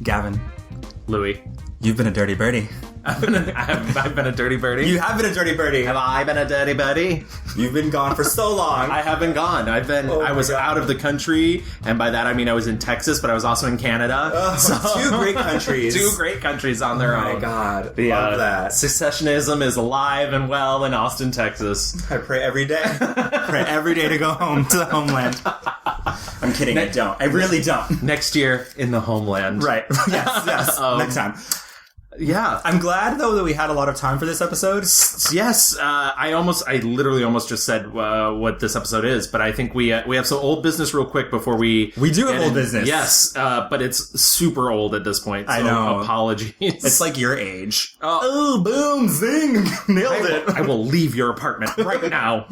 Gavin. Louie. You've been a dirty birdie. I've been a dirty birdie. You have been a dirty birdie. Have I been a dirty birdie? You've been gone for so long. I have been gone. I was out of the country, and by that I mean I was in Texas, but I was also in Canada. Two great countries. Two great countries on their own. Oh my God. Love that. Secessionism is alive and well in Austin, Texas. I pray every day. Pray every day to go home to the homeland. I'm kidding. I don't. I really don't. Next year in the homeland. Right. Yes. Next time. Yeah. I'm glad, though, that we had a lot of time for this episode. Yes. I literally almost just said what this episode is, but I think we have some old business real quick before we do have old business. Yes, but it's super old at this point, so I know. Apologies. It's like your age. Oh, boom, zing. Nailed it. I will leave your apartment right now.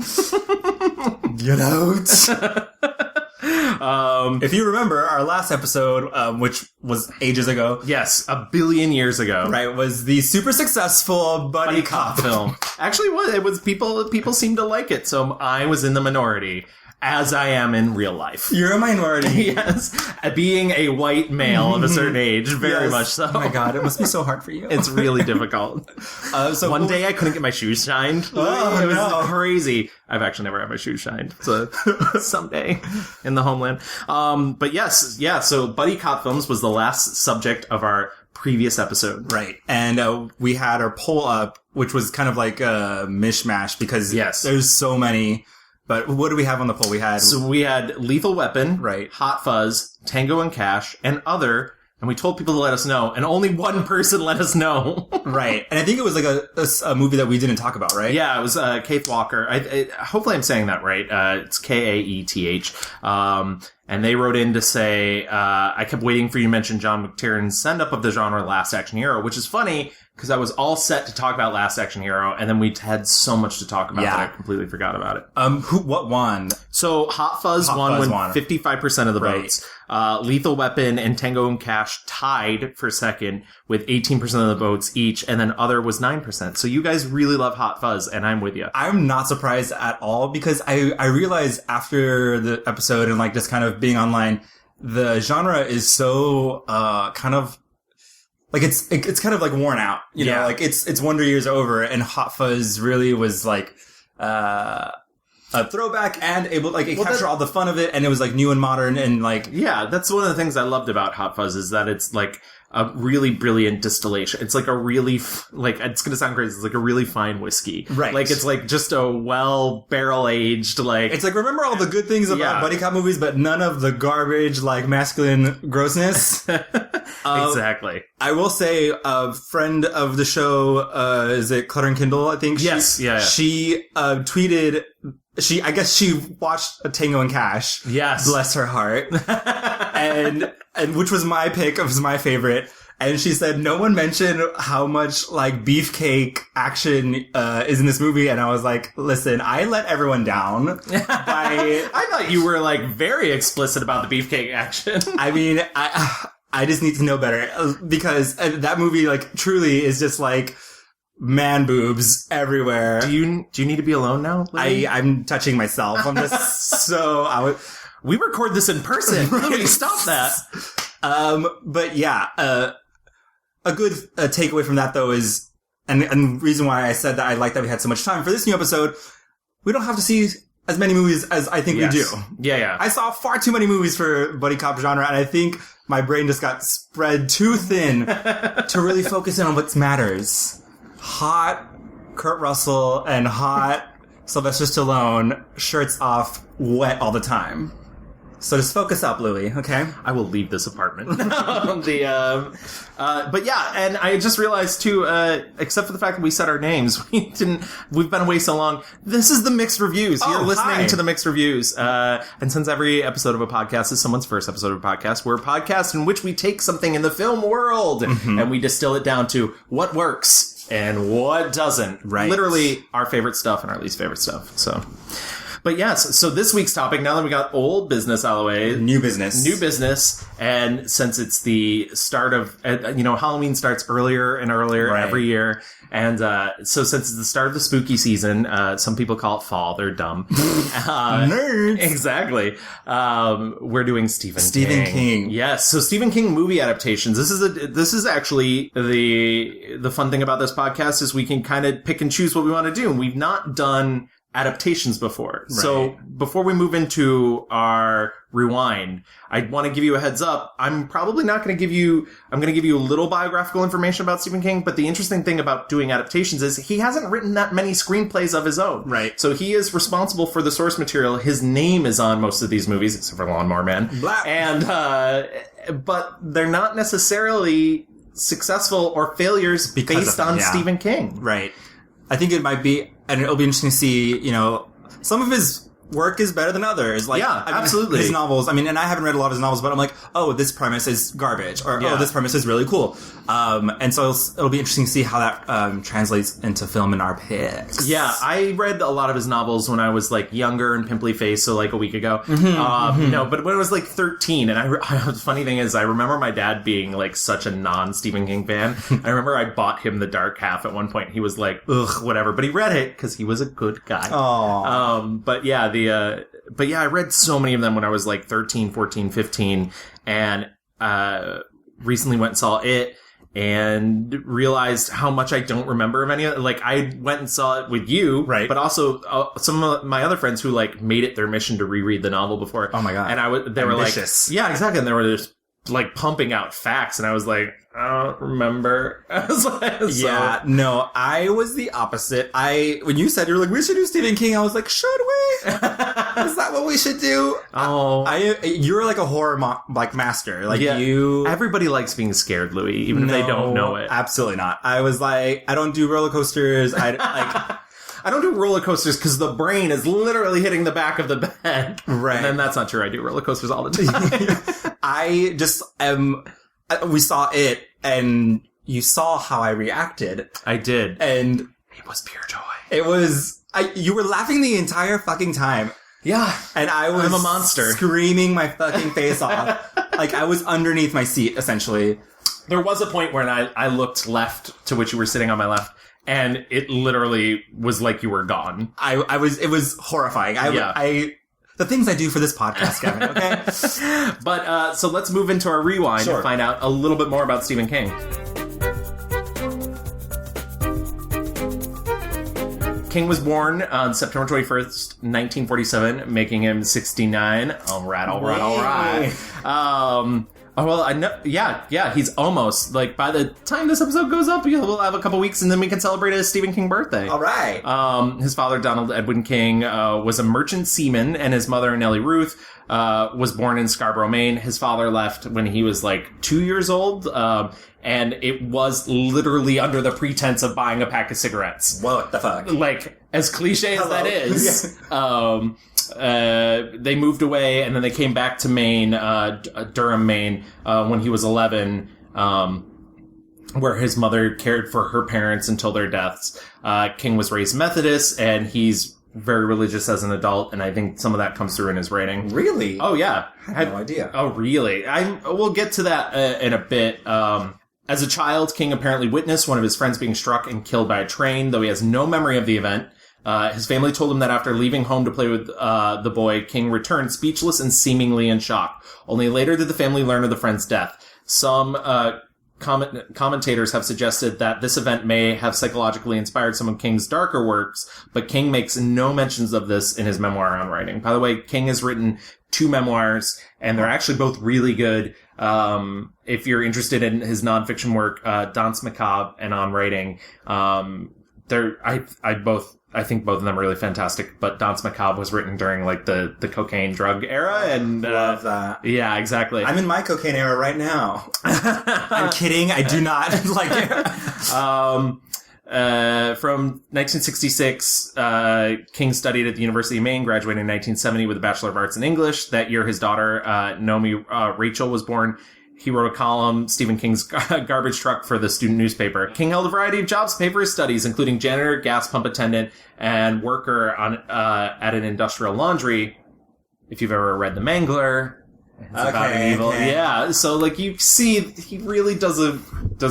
Get out. If you remember, our last episode, which was ages ago. Yes, a billion years ago. Right, was the super successful buddy cop film. Actually, it was people seemed to like it, so I was in the minority. As I am in real life. You're a minority. Yes. Being a white male of a certain age, very much so. Oh my God, it must be so hard for you. It's really difficult. So one day I couldn't get my shoes shined. Oh, it was crazy. I've actually never had my shoes shined. So someday in the homeland. But yes, yeah, so Buddy Cop films was the last subject of our previous episode. Right. And we had our poll up, which was kind of like a mishmash because there's so many. But what do we have on the poll? We had Lethal Weapon, right? Hot Fuzz, Tango and Cash, and other. And we told people to let us know, and only one person let us know. Right. And I think it was like a movie that we didn't talk about, right? Yeah, it was Keith Walker. Hopefully I'm saying that right. It's Kaeth. And they wrote in to say, I kept waiting for you to mention John McTiernan's send-up of the genre Last Action Hero, which is funny because I was all set to talk about Last Action Hero, and then we had so much to talk about that I completely forgot about it. What won? So Hot Fuzz won 55% of the votes. Lethal Weapon and Tango and Cash tied for second with 18% of the votes each, and then other was 9%. So you guys really love Hot Fuzz, and I'm with you. I'm not surprised at all because I realized after the episode and like just kind of being online, the genre is so kind of like it's kind of like worn out. You know, like it's Wonder Years over, and Hot Fuzz really was like a throwback and able it captured all the fun of it, and it was like new and modern and like that's one of the things I loved about Hot Fuzz is that it's like a really brilliant distillation. It's like a really it's gonna sound crazy. It's like a really fine whiskey, right? Like it's like just a well barrel aged it's like remember all the good things about buddy cop movies, but none of the garbage like masculine grossness. Exactly. I will say a friend of the show, is it Clutter and Kindle? I think. Yes. She tweeted. I guess she watched a Tango and Cash. Yes. Bless her heart. and which was my pick, it was my favorite. And she said, no one mentioned how much, like, beefcake action, is in this movie. And I was like, listen, I let everyone down I thought you were, like, very explicit about the beefcake action. I mean, I just need to know better because that movie, like, truly is just like, man boobs everywhere. Do you need to be alone now? I'm touching myself. I'm just we record this in person. Right. Stop that. But yeah, a good takeaway from that though is, and the reason why I said that I like that we had so much time for this new episode, we don't have to see as many movies as I think we do. Yeah. I saw far too many movies for buddy cop genre, and I think my brain just got spread too thin to really focus in on what matters. Hot Kurt Russell and hot Sylvester Stallone, shirts off, wet all the time. So just focus up, Louie, okay? I will leave this apartment. But yeah, and I just realized too, except for the fact that we said our names, we've been away so long. This is the Mixed Reviews. You're listening to the Mixed Reviews. And since every episode of a podcast is someone's first episode of a podcast, we're a podcast in which we take something in the film world and we distill it down to what works and what doesn't. Right. Literally our favorite stuff and our least favorite stuff. So But yes, so this week's topic, now that we got old business out of the way. New business. And since it's the start of, Halloween starts earlier and earlier every year. And so since it's the start of the spooky season, some people call it fall. They're dumb. Nerds. Exactly. We're doing Stephen King. Yes. So Stephen King movie adaptations. This is actually the fun thing about this podcast is we can kind of pick and choose what we want to do. And we've not done adaptations before. Right. So before we move into our rewind, I want to give you a heads up. I'm probably not going to give you, I'm going to give you a little biographical information about Stephen King, but the interesting thing about doing adaptations is he hasn't written that many screenplays of his own. Right. So he is responsible for the source material. His name is on most of these movies, except for Lawnmower Man. Blah. And, but they're not necessarily successful or failures based on Stephen King. Right. I think it might be, and it'll be interesting to see, some of his work is better than others. Like, absolutely. His novels, and I haven't read a lot of his novels, but I'm like, oh, this premise is garbage, or oh, this premise is really cool. And so it'll be interesting to see how that translates into film in our picks. Yeah, I read a lot of his novels when I was like younger and pimply faced, so like a week ago. But when I was like 13, and the funny thing is, I remember my dad being like such a non-Stephen King fan. I remember I bought him The Dark Half at one point. He was like, ugh, whatever, but he read it because he was a good guy. I read so many of them when I was like 13, 14, 15, and recently went and saw it and realized how much I don't remember of any of it. Like, I went and saw it with you, right? But also some of my other friends who like made it their mission to reread the novel before. Oh my god! And they were like, yeah, exactly, and they were just like pumping out facts, and I was like, I don't remember. I was like, yeah, no, I was the opposite. When you said you were like, we should do Stephen King, I was like, should we? Is that what we should do? Oh, you're like a horror master. Like everybody likes being scared, Louie, even if they don't know it. Absolutely not. I was like, I don't do roller coasters. I don't do roller coasters because the brain is literally hitting the back of the bed. Right. And that's not true. I do roller coasters all the time. I just we saw it, and you saw how I reacted. I did. And it was pure joy. It was, you were laughing the entire fucking time. Yeah. And I'm a monster. Screaming my fucking face off. Like, I was underneath my seat, essentially. There was a point when I looked left to which you were sitting on my left, and it literally was like you were gone. It was horrifying. The things I do for this podcast, Gavin, okay? But, so let's move into our rewind and find out a little bit more about Stephen King. King was born on September 21st, 1947, making him 69. All right. Well, I know, yeah, he's almost, like, by the time this episode goes up, we'll have a couple weeks, and then we can celebrate his Stephen King birthday. All right. His father, Donald Edwin King, was a merchant seaman, and his mother, Nellie Ruth, was born in Scarborough, Maine. His father left when he was, like, 2 years old, and it was literally under the pretense of buying a pack of cigarettes. What the fuck? Like, as cliche as that is. They moved away, and then they came back to Maine, Durham, Maine, when he was 11, where his mother cared for her parents until their deaths. King was raised Methodist, and he's very religious as an adult, and I think some of that comes through in his writing. Really? Oh, yeah. I had no idea. Oh, really? We'll get to that in a bit. As a child, King apparently witnessed one of his friends being struck and killed by a train, though he has no memory of the event. His family told him that after leaving home to play with the boy, King returned speechless and seemingly in shock. Only later did the family learn of the friend's death. Some commentators have suggested that this event may have psychologically inspired some of King's darker works, but King makes no mentions of this in his memoir on writing. By the way, King has written 2 memoirs, and they're actually both really good. If you're interested in his nonfiction work, Danse Macabre and On Writing, I think both of them are really fantastic, but Danse Macabre was written during, like, the cocaine drug era, and... love that. Yeah, exactly. I'm in my cocaine era right now. I'm kidding, I do not like it. From 1966, King studied at the University of Maine, graduated in 1970 with a Bachelor of Arts in English. That year, his daughter, Naomi Rachel, was born. He wrote a column, Stephen King's Garbage Truck, for the student newspaper. King held a variety of jobs to pay for his studies, including janitor, gas pump attendant, and worker at an industrial laundry. If you've ever read The Mangler, it's about an evil. Okay. Yeah, so like you see, he really does a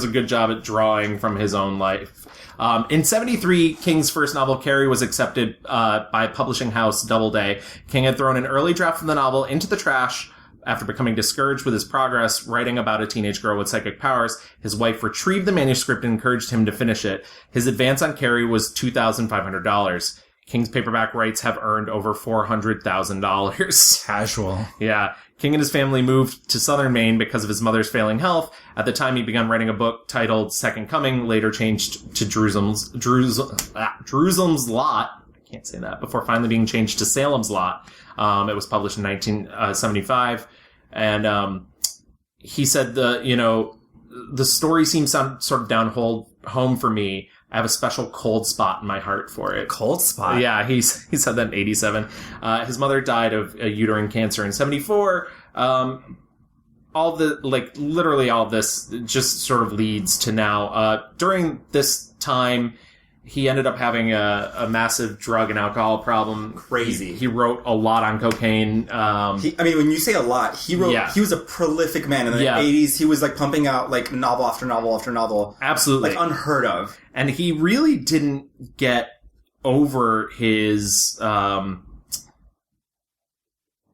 good job at drawing from his own life. In 1973, King's first novel, Carrie, was accepted by publishing house Doubleday. King had thrown an early draft of the novel into the trash after becoming discouraged with his progress, writing about a teenage girl with psychic powers. His wife retrieved the manuscript and encouraged him to finish it. His advance on Carrie was $2,500. King's paperback rights have earned over $400,000. Casual. Yeah. King and his family moved to southern Maine because of his mother's failing health. At the time, he began writing a book titled Second Coming, later changed to Jerusalem's Lot. I can't say that. Before finally being changed to Salem's Lot. It was published in 1975. And he said the story seems sort of down home for me. I have a special cold spot in my heart for it. Cold spot? Yeah, he said that in 1987. His mother died of uterine cancer in 1974. Literally all of this just sort of leads to now. During this time, he ended up having a massive drug and alcohol problem. Crazy. He wrote a lot on cocaine. When you say a lot, he was a prolific man in the 80s. He was like pumping out like novel after novel after novel. Absolutely. Like unheard of. And he really didn't get over his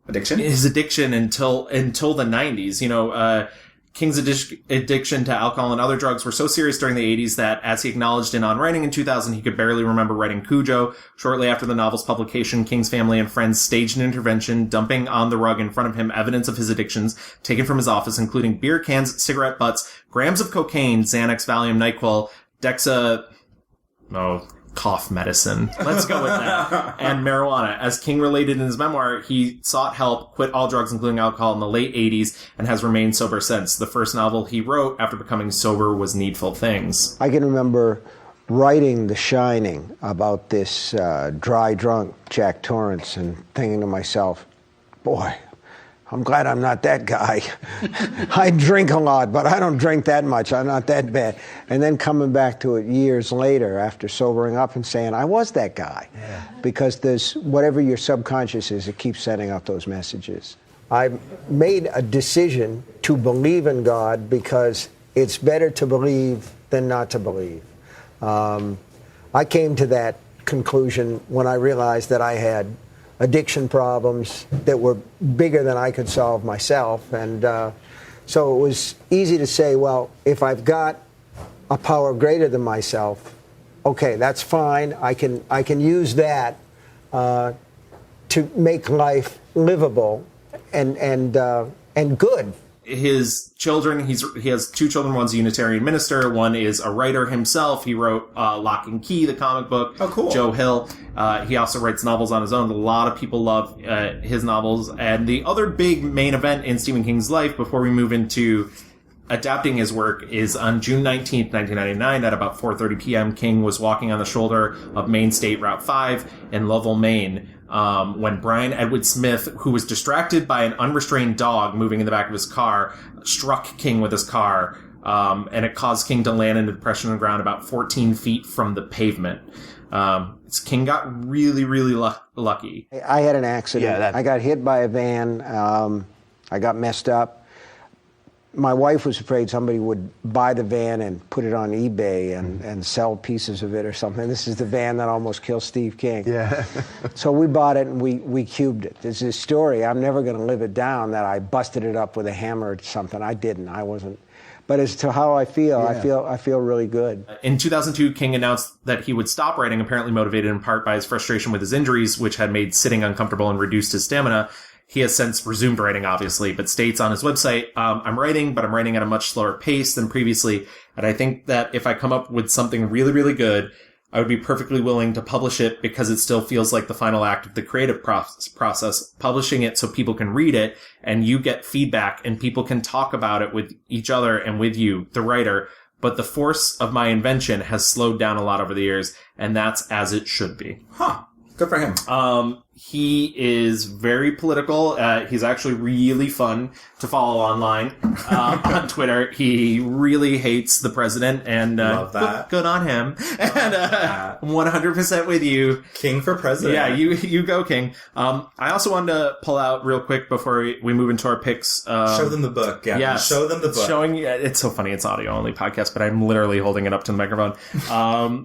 addiction? His addiction until the 90s. King's addiction to alcohol and other drugs were so serious during the 80s that, as he acknowledged in On Writing in 2000, he could barely remember writing Cujo. Shortly after the novel's publication, King's family and friends staged an intervention, dumping on the rug in front of him evidence of his addictions taken from his office, including beer cans, cigarette butts, grams of cocaine, Xanax, Valium, NyQuil, cough medicine. Let's go with that. And marijuana. As King related in his memoir, he sought help, quit all drugs, including alcohol, in the late 80s, and has remained sober since. The first novel he wrote after becoming sober was Needful Things. I can remember writing The Shining about this dry drunk Jack Torrance and thinking to myself, boy, I'm glad I'm not that guy. I drink a lot, but I don't drink that much. I'm not that bad. And then coming back to it years later after sobering up and saying, I was that guy. Yeah. Because there's whatever your subconscious is, it keeps sending out those messages. I made a decision to believe in God because it's better to believe than not to believe. I came to that conclusion when I realized that I had addiction problems that were bigger than I could solve myself. And so it was easy to say, well, if I've got a power greater than myself, okay, that's fine. I can use that to make life livable and good. His children, he has two children. One's a Unitarian minister. One is a writer himself. He wrote Lock and Key, the comic book. Oh, cool. Joe Hill. He also writes novels on his own. A lot of people love his novels. And the other big main event in Stephen King's life before we move into adapting his work is on June 19th, 1999, at about 4:30 p.m. King was walking on the shoulder of Main State Route 5 in Lovell, Maine, when Brian Edward Smith, who was distracted by an unrestrained dog moving in the back of his car, struck King with his car, and it caused King to land in a depression on the ground about 14 feet from the pavement. King got really, really lucky. I had an accident. I got hit by a van. I got messed up. My wife was afraid somebody would buy the van and put it on eBay and sell pieces of it or something. This is the van that almost killed Steve King. Yeah. So we bought it and we cubed it. There's this story, I'm never going to live it down, that I busted it up with a hammer or something. I didn't. I wasn't. But as to how I feel, I feel really good. In 2002, King announced that he would stop writing, apparently motivated in part by his frustration with his injuries, which had made sitting uncomfortable and reduced his stamina. He has since resumed writing, obviously, but states on his website, I'm writing, but I'm writing at a much slower pace than previously. And I think that if I come up with something really, really good, I would be perfectly willing to publish it because it still feels like the final act of the creative process, publishing it so people can read it and you get feedback and people can talk about it with each other and with you, the writer. But the force of my invention has slowed down a lot over the years, and that's as it should be. Huh. Good for him. He is very political. He's actually really fun to follow online on Twitter. He really hates the president, and love that. Good on him. And 100% with you, King for president. Yeah, you go, King. I also wanted to pull out real quick before we move into our picks. Show them the book. Yeah, show them the book. It's so funny. It's audio only podcast, but I'm literally holding it up to the microphone.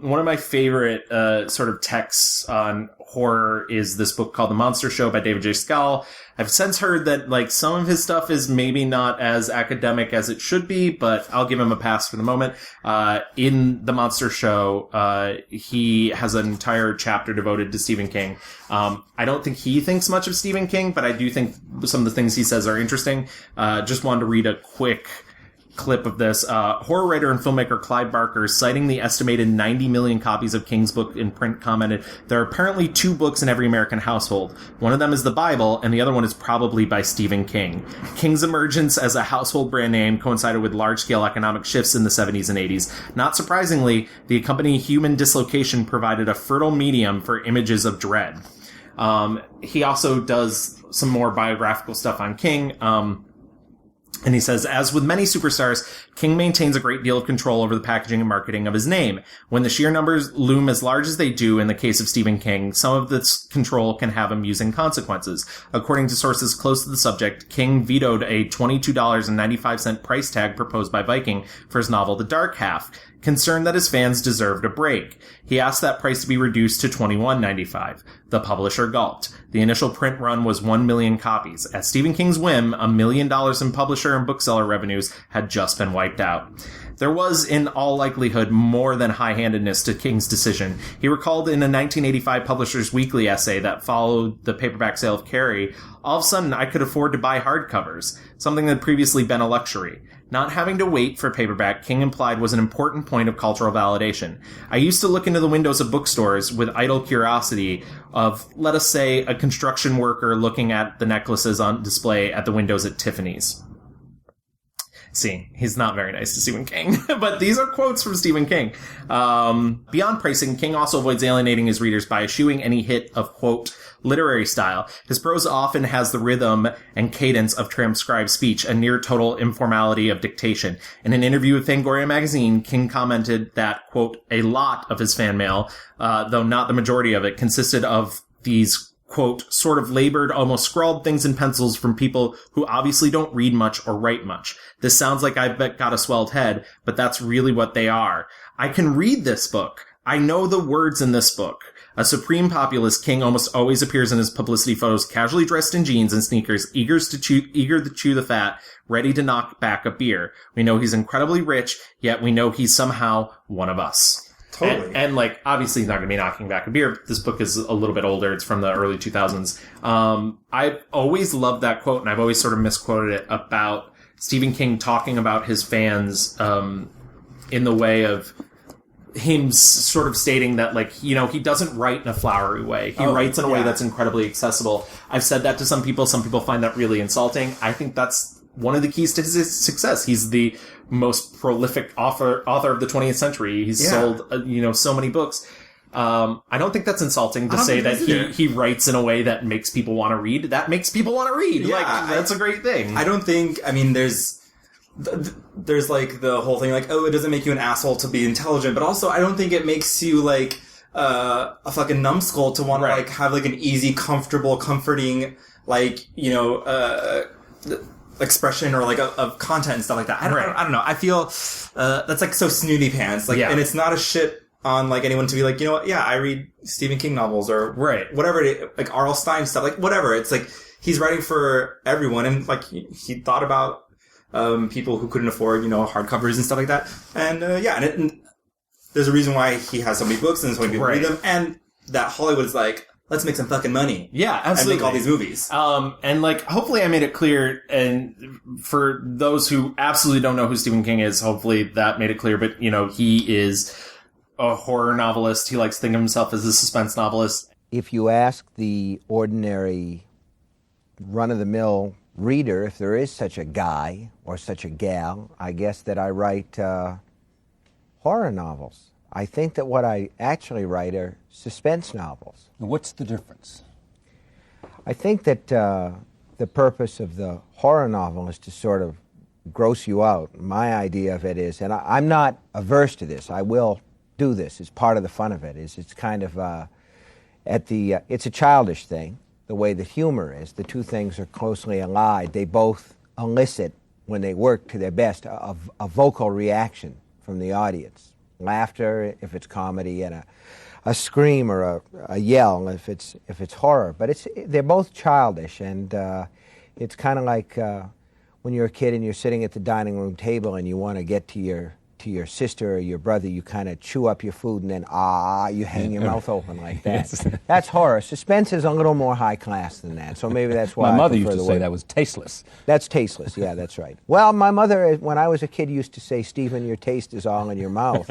One of my favorite sort of texts on horror is this book called The Monster Show by David J. Scull. I've since heard that like some of his stuff is maybe not as academic as it should be, but I'll give him a pass for the moment. In The Monster Show, he has an entire chapter devoted to Stephen King. I don't think he thinks much of Stephen King, but I do think some of the things he says are interesting. Just wanted to read a quick clip of this. Horror writer and filmmaker Clive Barker, citing the estimated 90 million copies of King's book in print, commented, "There are apparently 2 books in every American household. One of them is the Bible, and the other one is probably by Stephen King." King's emergence as a household brand name coincided with large-scale economic shifts in the 70s and 80s. Not surprisingly, the accompanying human dislocation provided a fertile medium for images of dread. He also does some more biographical stuff on King. And he says, as with many superstars, King maintains a great deal of control over the packaging and marketing of his name. When the sheer numbers loom as large as they do in the case of Stephen King, some of this control can have amusing consequences. According to sources close to the subject, King vetoed a $22.95 price tag proposed by Viking for his novel The Dark Half, concerned that his fans deserved a break. He asked that price to be reduced to $21.95. The publisher gulped. The initial print run was 1 million copies. At Stephen King's whim, $1 million in publisher and bookseller revenues had just been wiped out. There was, in all likelihood, more than high-handedness to King's decision. He recalled in a 1985 Publishers Weekly essay that followed the paperback sale of Carrie, "All of a sudden, I could afford to buy hardcovers, something that had previously been a luxury. Not having to wait for paperback," King implied, was an important point of cultural validation. "I used to look into the windows of bookstores with idle curiosity of, let us say, a construction worker looking at the necklaces on display at the windows at Tiffany's." See, he's not very nice to Stephen King, but these are quotes from Stephen King. Beyond pricing, King also avoids alienating his readers by eschewing any hit of, quote, literary style. His prose often has the rhythm and cadence of transcribed speech, a near total informality of dictation. In an interview with Fangoria magazine, King commented that, quote, a lot of his fan mail, though not the majority of it, consisted of these, quote, sort of labored, almost scrawled things in pencils from people who obviously don't read much or write much. This sounds like I've got a swelled head, but that's really what they are. I can read this book. I know the words in this book. A supreme populist, King almost always appears in his publicity photos casually dressed in jeans and sneakers, eager to chew the fat, ready to knock back a beer. We know he's incredibly rich, yet we know he's somehow one of us. Totally. And like, obviously he's not going to be knocking back a beer. This book is a little bit older. It's from the early 2000s. I've always loved that quote, and I've always sort of misquoted it about Stephen King talking about his fans in the way of him sort of stating that, like, you know, he doesn't write in a flowery way. He writes in a way that's incredibly accessible. I've said that to some people. Some people find that really insulting. I think that's one of the keys to his success. He's the most prolific author of the 20th century. He's sold, so many books. I don't think that's insulting to say that he writes in a way that makes people want to read. That makes people want to read. Yeah, that's a great thing. I don't think, there's like the whole thing, like, oh, it doesn't make you an asshole to be intelligent, but also I don't think it makes you like a fucking numbskull to want to like have like an easy, comfortable, comforting, like, expression or like of content and stuff like that. I don't know. I feel that's like so snooty pants. Like, and it's not a shit on like anyone to be like, you know what? Yeah, I read Stephen King novels or whatever it is, like R.L. Stine stuff, like whatever. It's like he's writing for everyone, and like he thought about people who couldn't afford, hardcovers and stuff like that. And and there's a reason why he has so many books and so many people read them, and that Hollywood is like, let's make some fucking money. Yeah, absolutely. And make all these movies. And like, hopefully I made it clear, and for those who absolutely don't know who Stephen King is, hopefully that made it clear, but he is a horror novelist. He likes to think of himself as a suspense novelist. If you ask the ordinary run-of-the-mill reader if there is such a guy or such a gal, I guess that I write horror novels. I think that what I actually write are suspense novels. What's the difference? I think that the purpose of the horror novel is to sort of gross you out. My idea of it is, and I'm not averse to this, I will do this, it's part of the fun of it, is it's kind of it's a childish thing, the way that humor is. The two things are closely allied. They both elicit, when they work to their best, a vocal reaction from the audience. Laughter, if it's comedy, and a scream or a yell if it's horror. But they're both childish, and it's kind of like when you're a kid and you're sitting at the dining room table and you want to get to your sister or your brother, you kind of chew up your food and then you hang your mouth open like that. Yes. That's horror. Suspense is a little more high class than that, so maybe that's why My mother I used prefer to the say word. that was tasteless. That's tasteless, yeah, that's right. Well, my mother, when I was a kid, used to say, Stephen, your taste is all in your mouth.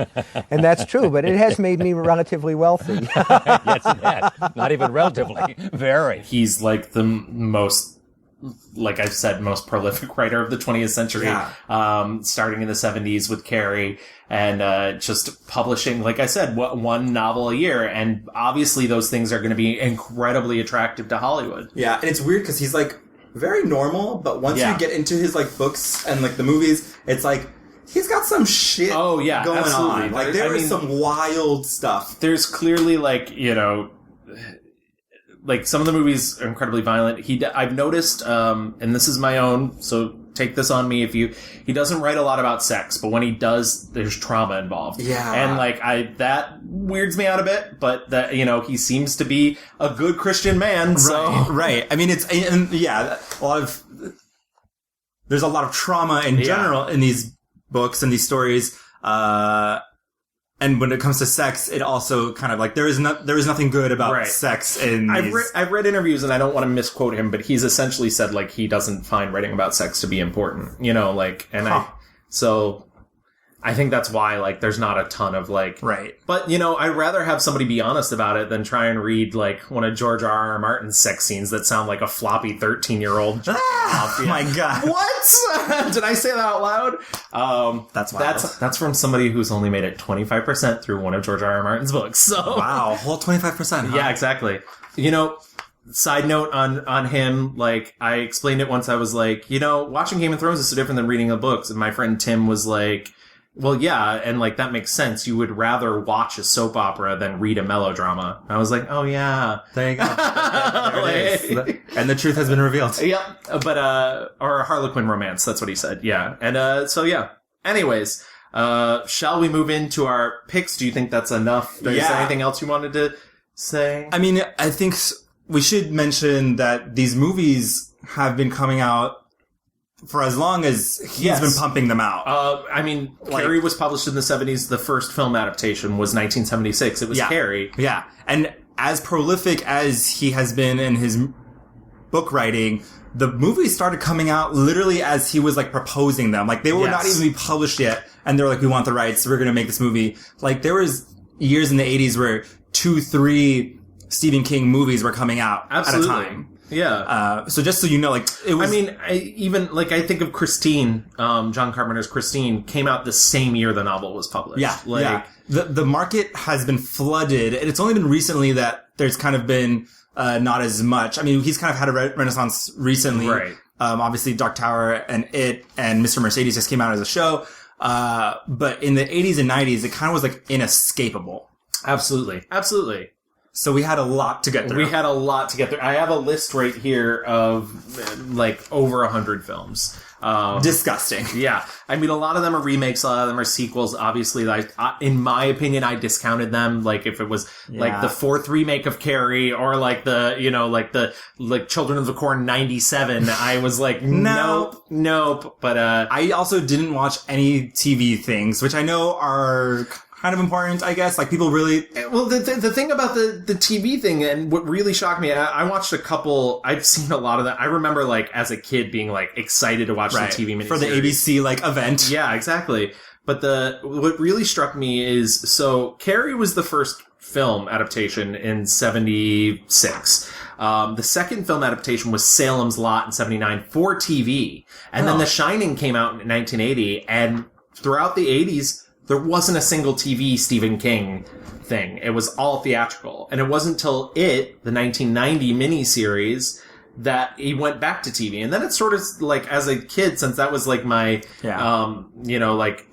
And that's true, but it has made me relatively wealthy. Yes, it has. Not even relatively. Very. He's like the most, like I've said, most prolific writer of the 20th century, starting in the 70s with Carrie, and just publishing, like I said, one novel a year. And obviously those things are going to be incredibly attractive to Hollywood. Yeah, and it's weird because he's like very normal, but once you get into his like books and like the movies, it's like he's got some shit going absolutely. on. Like there is some wild stuff. There's clearly like, like some of the movies are incredibly violent. I've noticed, and this is my own, so take this on me he doesn't write a lot about sex, but when he does, there's trauma involved. Yeah. And like that weirds me out a bit, but that, he seems to be a good Christian man, so. Right. I mean, there's a lot of trauma in general in these books and these stories, and when it comes to sex, it also kind of like there is nothing good about sex in these. I've read interviews, and I don't want to misquote him, but he's essentially said like he doesn't find writing about sex to be important, so I think that's why like there's not a ton of like But I'd rather have somebody be honest about it than try and read like one of George R.R. Martin's sex scenes that sound like a floppy 13-year-old. Oh my god! What? Did I say that out loud? That's wild. That's from somebody who's only made it 25% through one of George R.R. Martin's books. So wow, whole 25%. Huh? Yeah, exactly. Side note on him, like, I explained it once. I was like, watching Game of Thrones is so different than reading the books. And my friend Tim was like, well, yeah, and like that makes sense. You would rather watch a soap opera than read a melodrama. I was like, oh yeah, there you go. There it is. And the truth has been revealed. Yeah, but or a Harlequin romance. That's what he said. Yeah, and so yeah. Anyways, shall we move into our picks? Do you think that's enough? Is there anything else you wanted to say? I mean, I think we should mention that these movies have been coming out for as long as he's been pumping them out. Carrie was published in the 70s. The first film adaptation was 1976. It was Carrie. Yeah. And as prolific as he has been in his book writing, the movies started coming out literally as he was like proposing them. Like they were not even be published yet. And they're like, we want the rights. We're going to make this movie. Like there was years in the 80s where 2-3 Stephen King movies were coming out at a time. Yeah. So just so you know, like, it was... I think of Christine, John Carpenter's Christine, came out the same year the novel was published. Yeah. The market has been flooded, and it's only been recently that there's kind of been, not as much. I mean, he's kind of had a renaissance recently. Right. Obviously Dark Tower and It and Mr. Mercedes just came out as a show. But in the 80s and 90s, it kind of was like inescapable. Absolutely. So we had a lot to get through. I have a list right here of like over 100 films. Disgusting. Yeah. I mean, a lot of them are remakes, a lot of them are sequels. Obviously, like, in my opinion, I discounted them. Like, if it was like the 4th remake of Carrie or like the Children of the Corn 97, I was like, nope. But, I also didn't watch any TV things, which I know are kind of important, I guess. Like, people really... Well, the thing about the TV thing, and what really shocked me, I watched a couple... I've seen a lot of that. I remember, like, as a kid being, like, excited to watch the TV miniseries. For the ABC, like, event. Yeah, exactly. But what really struck me is... So, Carrie was the first film adaptation in 76. The second film adaptation was Salem's Lot in 79 for TV. And then The Shining came out in 1980, and throughout the 80s... there wasn't a single TV Stephen King thing. It was all theatrical. And it wasn't until the 1990 miniseries, that he went back to TV. And then it's sort of like, as a kid, since that was like my, like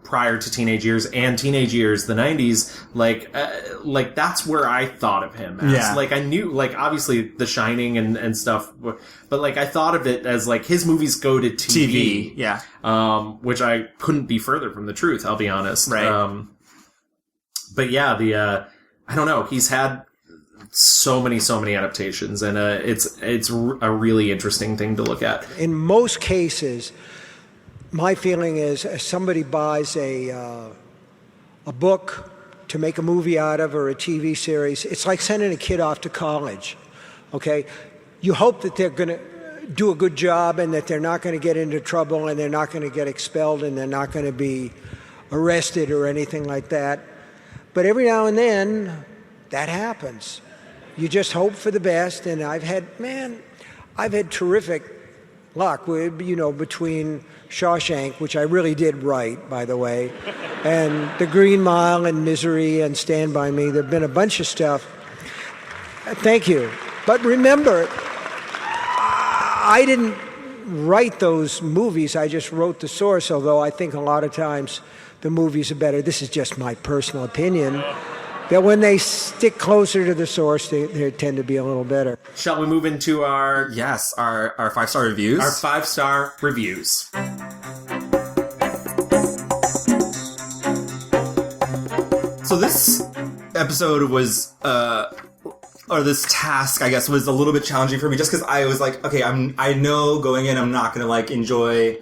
prior to teenage years and teenage years, the 90s, like that's where I thought of him as. Yeah. Like I knew, like obviously The Shining and stuff, but like I thought of it as like his movies go to TV. Yeah. Which I couldn't be further from the truth, I'll be honest. Right. But yeah, I don't know, he's had so many adaptations, and it's a really interesting thing to look at. In most cases, my feeling is if somebody buys a book to make a movie out of or a TV series, it's like sending a kid off to college, okay? You hope that they're going to do a good job and that they're not going to get into trouble and they're not going to get expelled and they're not going to be arrested or anything like that. But every now and then, that happens. You just hope for the best, and I've had terrific luck with, between Shawshank, which I really did write, by the way, and The Green Mile and Misery and Stand By Me. There've been a bunch of stuff. Thank you. But remember, I didn't write those movies. I just wrote the source, although I think a lot of times the movies are better. This is just my personal opinion. That when they stick closer to the source, they tend to be a little better. Shall we move into our 5-star reviews? Our 5-star reviews. So this episode was, or this task, I guess, was a little bit challenging for me, just because I was like, okay, I know going in, I'm not gonna like enjoy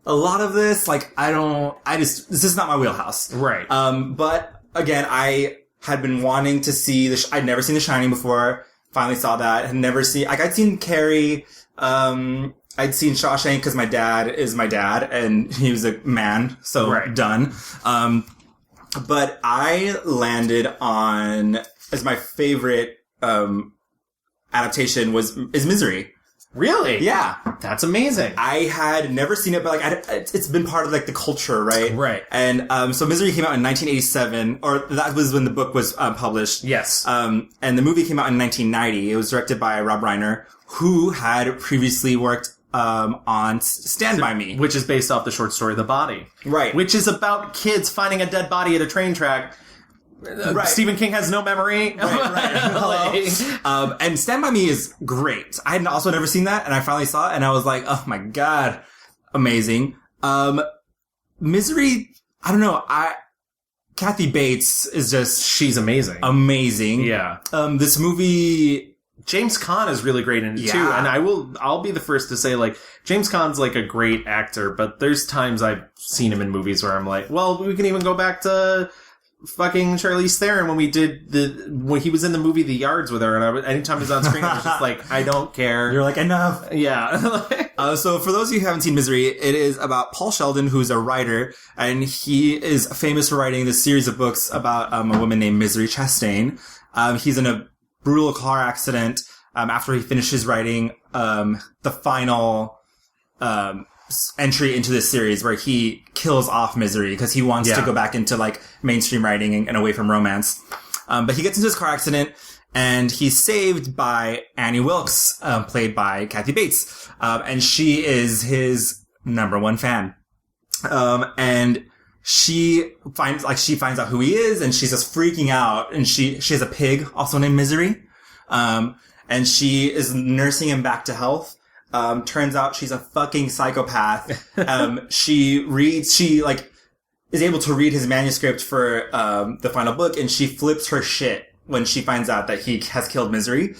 a lot of this. Like, this is not my wheelhouse. Right. But again, I had been wanting to see I'd never seen The Shining before. Finally saw that. Had never seen, like, I'd seen Carrie, I'd seen Shawshank because my dad is my dad and he was a man. So done. But I landed on, as my favorite, adaptation is Misery. Really? Yeah. That's amazing. I had never seen it, but like it's been part of like the culture, right? Right. And so Misery came out in 1987, or that was when the book was published. Yes. And the movie came out in 1990. It was directed by Rob Reiner, who had previously worked on Stand By Me, which is based off the short story The Body. Right. Which is about kids finding a dead body at a train track. Right. Stephen King has no memory. Right. And Stand By Me is great. I had also never seen that, and I finally saw it, and I was like, oh my god, amazing. Misery, I don't know, Kathy Bates is just... She's amazing. Amazing. Yeah. This movie... James Caan is really great in it too, and I'll be the first to say, like, James Caan's like a great actor, but there's times I've seen him in movies where I'm like, well, we can even go back to fucking Charlize Theron when he was in the movie The Yards with her, and anytime he's on screen, I was just like, I don't care. You're like, enough. Yeah. So for those of you who haven't seen Misery, it is about Paul Sheldon, who's a writer, and he is famous for writing this series of books about a woman named Misery Chastain. He's in a brutal car accident after he finishes writing the final entry into this series where he kills off Misery because he wants to go back into like mainstream writing and away from romance. But he gets into this car accident and he's saved by Annie Wilkes, played by Kathy Bates. And she is his #1 fan. And she finds out who he is and she's just freaking out, and she has a pig also named Misery. And she is nursing him back to health. Turns out she's a fucking psychopath. She is able to read his manuscript for, the final book, and she flips her shit when she finds out that he has killed Misery.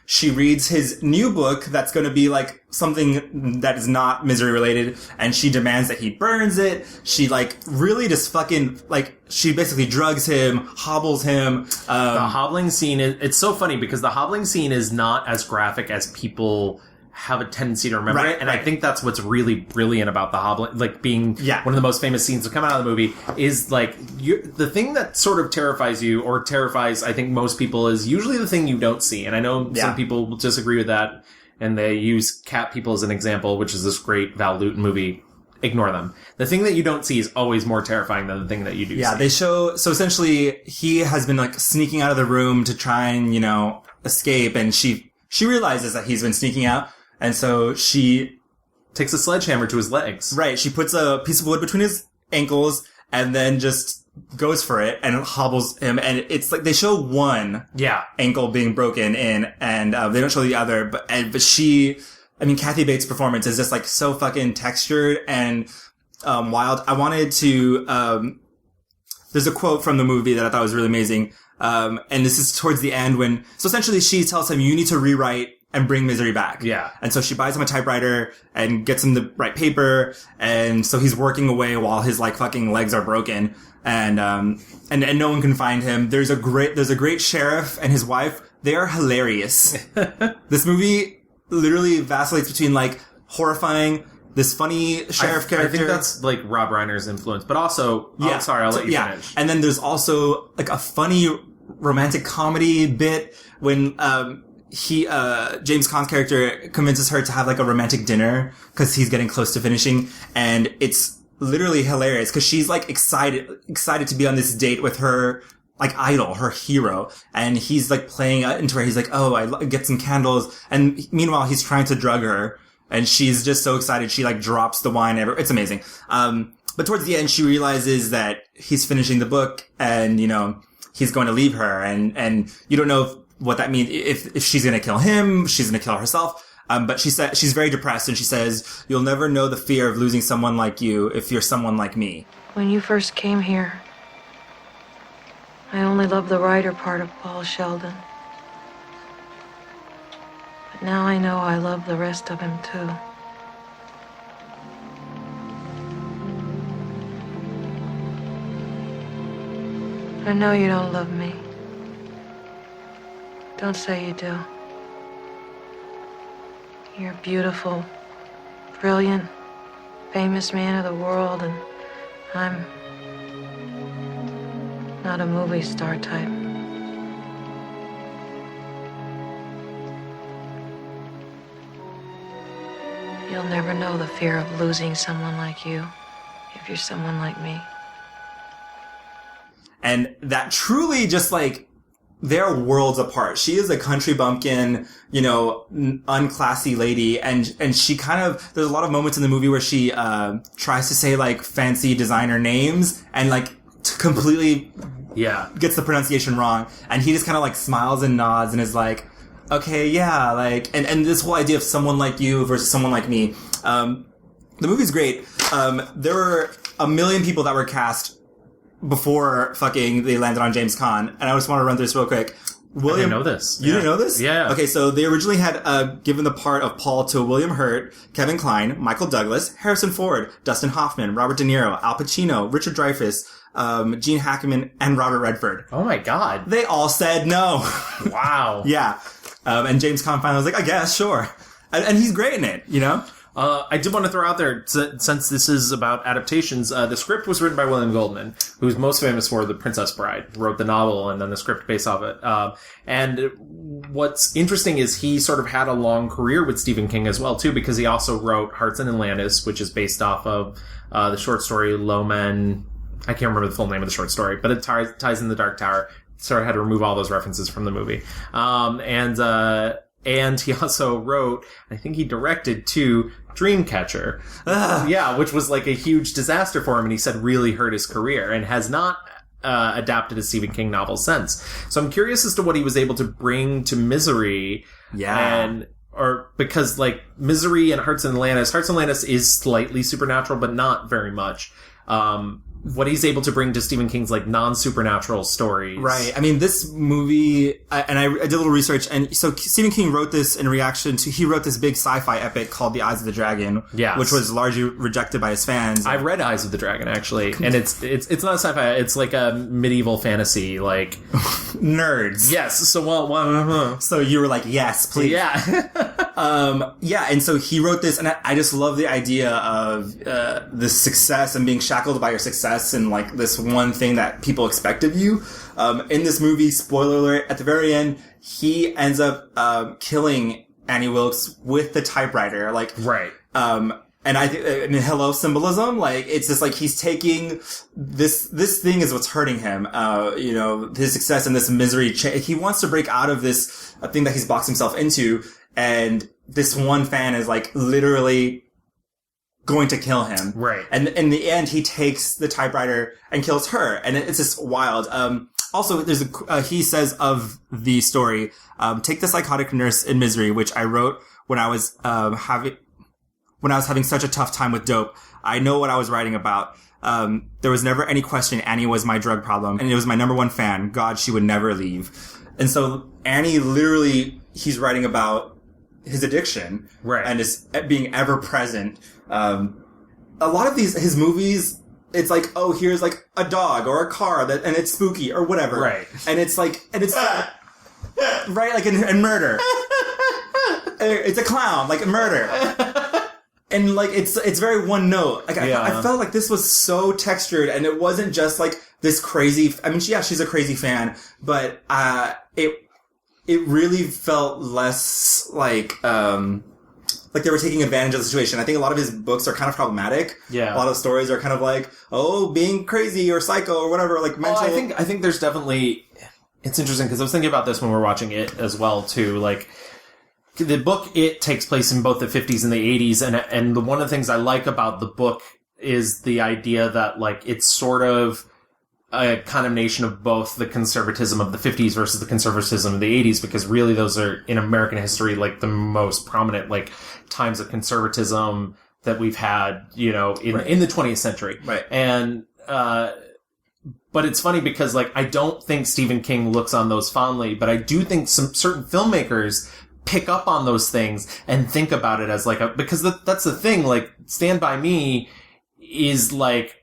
She reads his new book that's gonna be like something that is not Misery related, and she demands that he burns it. She like really just fucking like, she basically drugs him, hobbles him. The hobbling scene it's so funny because the hobbling scene is not as graphic as people have a tendency to remember it, and I think that's what's really brilliant about the hobbling, like being one of the most famous scenes to come out of the movie, is like the thing that sort of terrifies you, or terrifies I think most people, is usually the thing you don't see. And I know some people will disagree with that, and they use Cat People as an example, which is this great Val Lewton movie. ignore them. The thing that you don't see is always more terrifying than the thing that you do see. Yeah, they show, so essentially he has been like sneaking out of the room to try and, escape, and she realizes that he's been sneaking out, and so she takes a sledgehammer to his legs. Right, she puts a piece of wood between his ankles and then just goes for it and hobbles him, and it's like they show one ankle being broken in, and they don't show the other, but Kathy Bates' performance is just like so fucking textured and wild. I wanted to there's a quote from the movie that I thought was really amazing, and this is towards the end so essentially she tells him, you need to rewrite and bring misery back. Yeah. And so she buys him a typewriter and gets him the right paper, and so he's working away while his like fucking legs are broken, and no one can find him. There's a great sheriff and his wife. They are hilarious. This movie literally vacillates between like horrifying, this funny sheriff character. I think that's like Rob Reiner's influence, but also, I'll let you finish. And then there's also like a funny romantic comedy bit when, James Caan's character convinces her to have like a romantic dinner because he's getting close to finishing, and it's literally hilarious because she's like excited to be on this date with her like idol, her hero, and he's like playing into her. He's like, oh, I get some candles, and meanwhile he's trying to drug her, and she's just so excited she like drops the wine. It's amazing. But towards the end she realizes that he's finishing the book, and he's going to leave her, and you don't know what that means, if she's going to kill him, she's going to kill herself. But she said she's very depressed, and she says, you'll never know the fear of losing someone like you if you're someone like me. When you first came here, I only loved the writer part of Paul Sheldon. But now I know I love the rest of him too. I know you don't love me. Don't say you do. You're a beautiful, brilliant, famous man of the world, and I'm not a movie star type. You'll never know the fear of losing someone like you if you're someone like me. And that truly just like, they're worlds apart. She is a country bumpkin, unclassy lady, and she kind of, there's a lot of moments in the movie where she tries to say like fancy designer names and like completely gets the pronunciation wrong, and he just kind of like smiles and nods and is like, okay, yeah, like, and this whole idea of someone like you versus someone like me. The movie's great. There were a million people that were cast before they landed on James Caan, and I just want to run through this real quick. I didn't know this. You didn't know this? Yeah. Okay, so they originally had given the part of Paul to William Hurt, Kevin Kline, Michael Douglas, Harrison Ford, Dustin Hoffman, Robert De Niro, Al Pacino, Richard Dreyfuss, Gene Hackman, and Robert Redford. Oh my god. They all said no. Wow. Yeah. And James Caan finally was like, I guess, sure. And he's great in it, I did want to throw out there, since this is about adaptations, the script was written by William Goldman, who's most famous for The Princess Bride, wrote the novel and then the script based off it. And what's interesting is he sort of had a long career with Stephen King as well, too, because he also wrote Hearts and Atlantis, which is based off of the short story Low Men. I can't remember the full name of the short story, but it ties in The Dark Tower. Sorry, I had to remove all those references from the movie. And he also wrote, I think he directed, too, Dreamcatcher. Yeah, which was like a huge disaster for him, and he said really hurt his career, and has not adapted a Stephen King novel since. So I'm curious as to what he was able to bring to Misery. Yeah. Because like Misery and Hearts and Atlantis is slightly supernatural, but not very much. What he's able to bring to Stephen King's like non-supernatural stories. Right. I mean, this movie, I did a little research, and so Stephen King wrote this in reaction to, he wrote this big sci-fi epic called The Eyes of the Dragon, which was largely rejected by his fans. I've read Eyes of the Dragon, actually, and it's not a sci-fi, it's like a medieval fantasy, like... Nerds. Yes, so So you were like, yes, please. Yeah. Yeah, and so he wrote this, and I just love the idea of the success and being shackled by your success and like this one thing that people expect of you. In this movie, spoiler alert, at the very end, he ends up killing Annie Wilkes with the typewriter. Like, right. And I think, in Hello symbolism, like, it's just like he's taking this thing is what's hurting him. His success and this misery. He wants to break out of this thing that he's boxed himself into. And this one fan is like literally going to kill him. Right. And in the end, he takes the typewriter and kills her. And it's just wild. Also, he says of the story, take the psychotic nurse in Misery, which I wrote when I was, having such a tough time with dope. I know what I was writing about. There was never any question Annie was my drug problem, and it was my number one fan. God, she would never leave. And so Annie literally, he's writing about his addiction. Right. And is being ever present. A lot of his movies, it's like, oh, here's like a dog or a car and it's spooky or whatever. Right. And it's like, right, like in Murder. It's a clown, like Murder. And like, it's very one note. Like, I felt like this was so textured, and it wasn't just like this crazy, I mean, yeah, she's a crazy fan, but, it really felt less like they were taking advantage of the situation. I think a lot of his books are kind of problematic. Yeah. A lot of stories are kind of like, oh, being crazy or psycho or whatever, like mental. Well, I think there's definitely, it's interesting because I was thinking about this when we were watching it as well too. Like, the book, it takes place in both the 50s and the 80s, and one of the things I like about the book is the idea that, like, it's sort of a condemnation of both the conservatism of the 50s versus the conservatism of the 80s, because really those are, in American history, like, the most prominent, like, times of conservatism that we've had, in the 20th century. Right. And, but it's funny because, like, I don't think Stephen King looks on those fondly, but I do think some certain filmmakers pick up on those things and think about it as like because that's the thing, like, Stand By Me is like,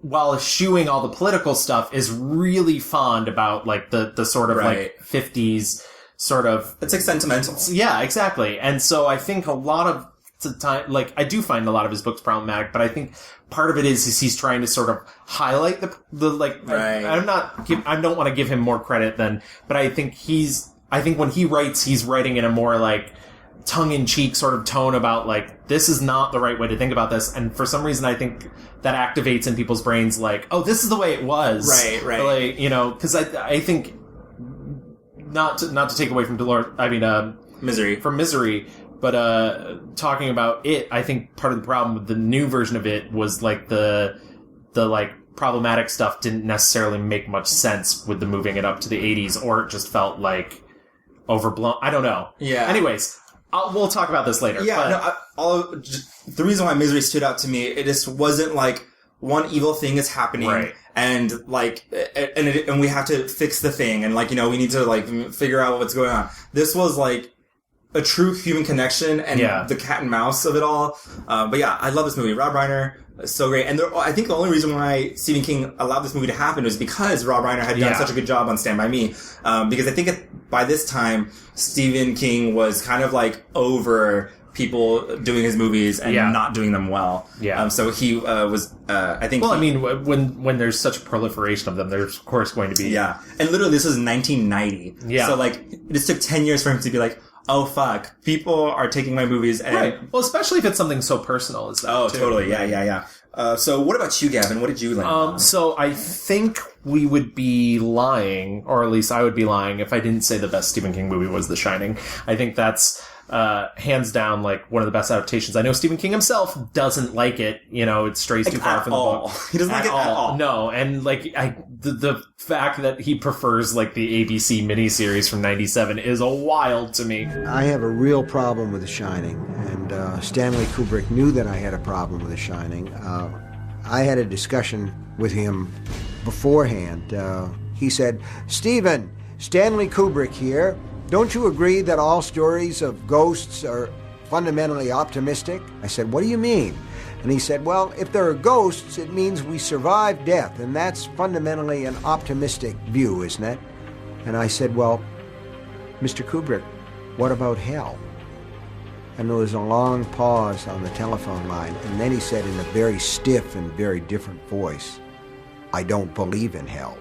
while eschewing all the political stuff, is really fond about like the sort of right. like 50s sort of. It's like sentimental. Yeah, exactly. And so I think a lot of the time, like, I do find a lot of his books problematic, but I think part of it is he's trying to sort of highlight the like, right. I don't want to give him more credit but I think when he writes, he's writing in a more like tongue-in-cheek sort of tone about like, this is not the right way to think about this. And for some reason, I think that activates in people's brains like, oh, this is the way it was. Right. Like, because I think not to take away from Misery, but talking about it, I think part of the problem with the new version of it was like the like problematic stuff didn't necessarily make much sense with the moving it up to the 80s, or it just felt like overblown. I don't know. Yeah. Anyways, we'll talk about this later. Yeah. The reason why Misery stood out to me, it just wasn't like one evil thing is happening, right. And like, and we have to fix the thing, and like, we need to like figure out what's going on. This was like a true human connection and the cat and mouse of it all. But yeah, I love this movie. Rob Reiner is so great. And I think the only reason why Stephen King allowed this movie to happen was because Rob Reiner had done such a good job on Stand By Me. Because I think by this time, Stephen King was kind of like over people doing his movies and not doing them well. Yeah. So he was, I think... Well, I mean, when there's such a proliferation of them, there's of course going to be... Yeah. And literally this was 1990. Yeah. So like, it just took 10 years for him to be like, oh fuck, people are taking my movies and... Right. Well, especially if it's something so personal as that. Oh, too. Totally. Yeah. So what about you, Gavin? What did you like? So I think we would be lying, or at least I would be lying, if I didn't say the best Stephen King movie was The Shining. I think that's hands down like one of the best adaptations. I know Stephen King himself doesn't like it. It strays too far from the book. He doesn't like it at all. No, and like the fact that he prefers like the ABC miniseries from '97 is wild to me. I have a real problem with The Shining, and Stanley Kubrick knew that I had a problem with The Shining. I had a discussion with him beforehand. He said, "Stephen, Stanley Kubrick here. Don't you agree that all stories of ghosts are fundamentally optimistic?" I said, "What do you mean?" And he said, "Well, if there are ghosts, it means we survive death, and that's fundamentally an optimistic view, isn't it?" And I said, "Well, Mr. Kubrick, what about hell?" And there was a long pause on the telephone line, and then he said in a very stiff and very different voice, "I don't believe in hell."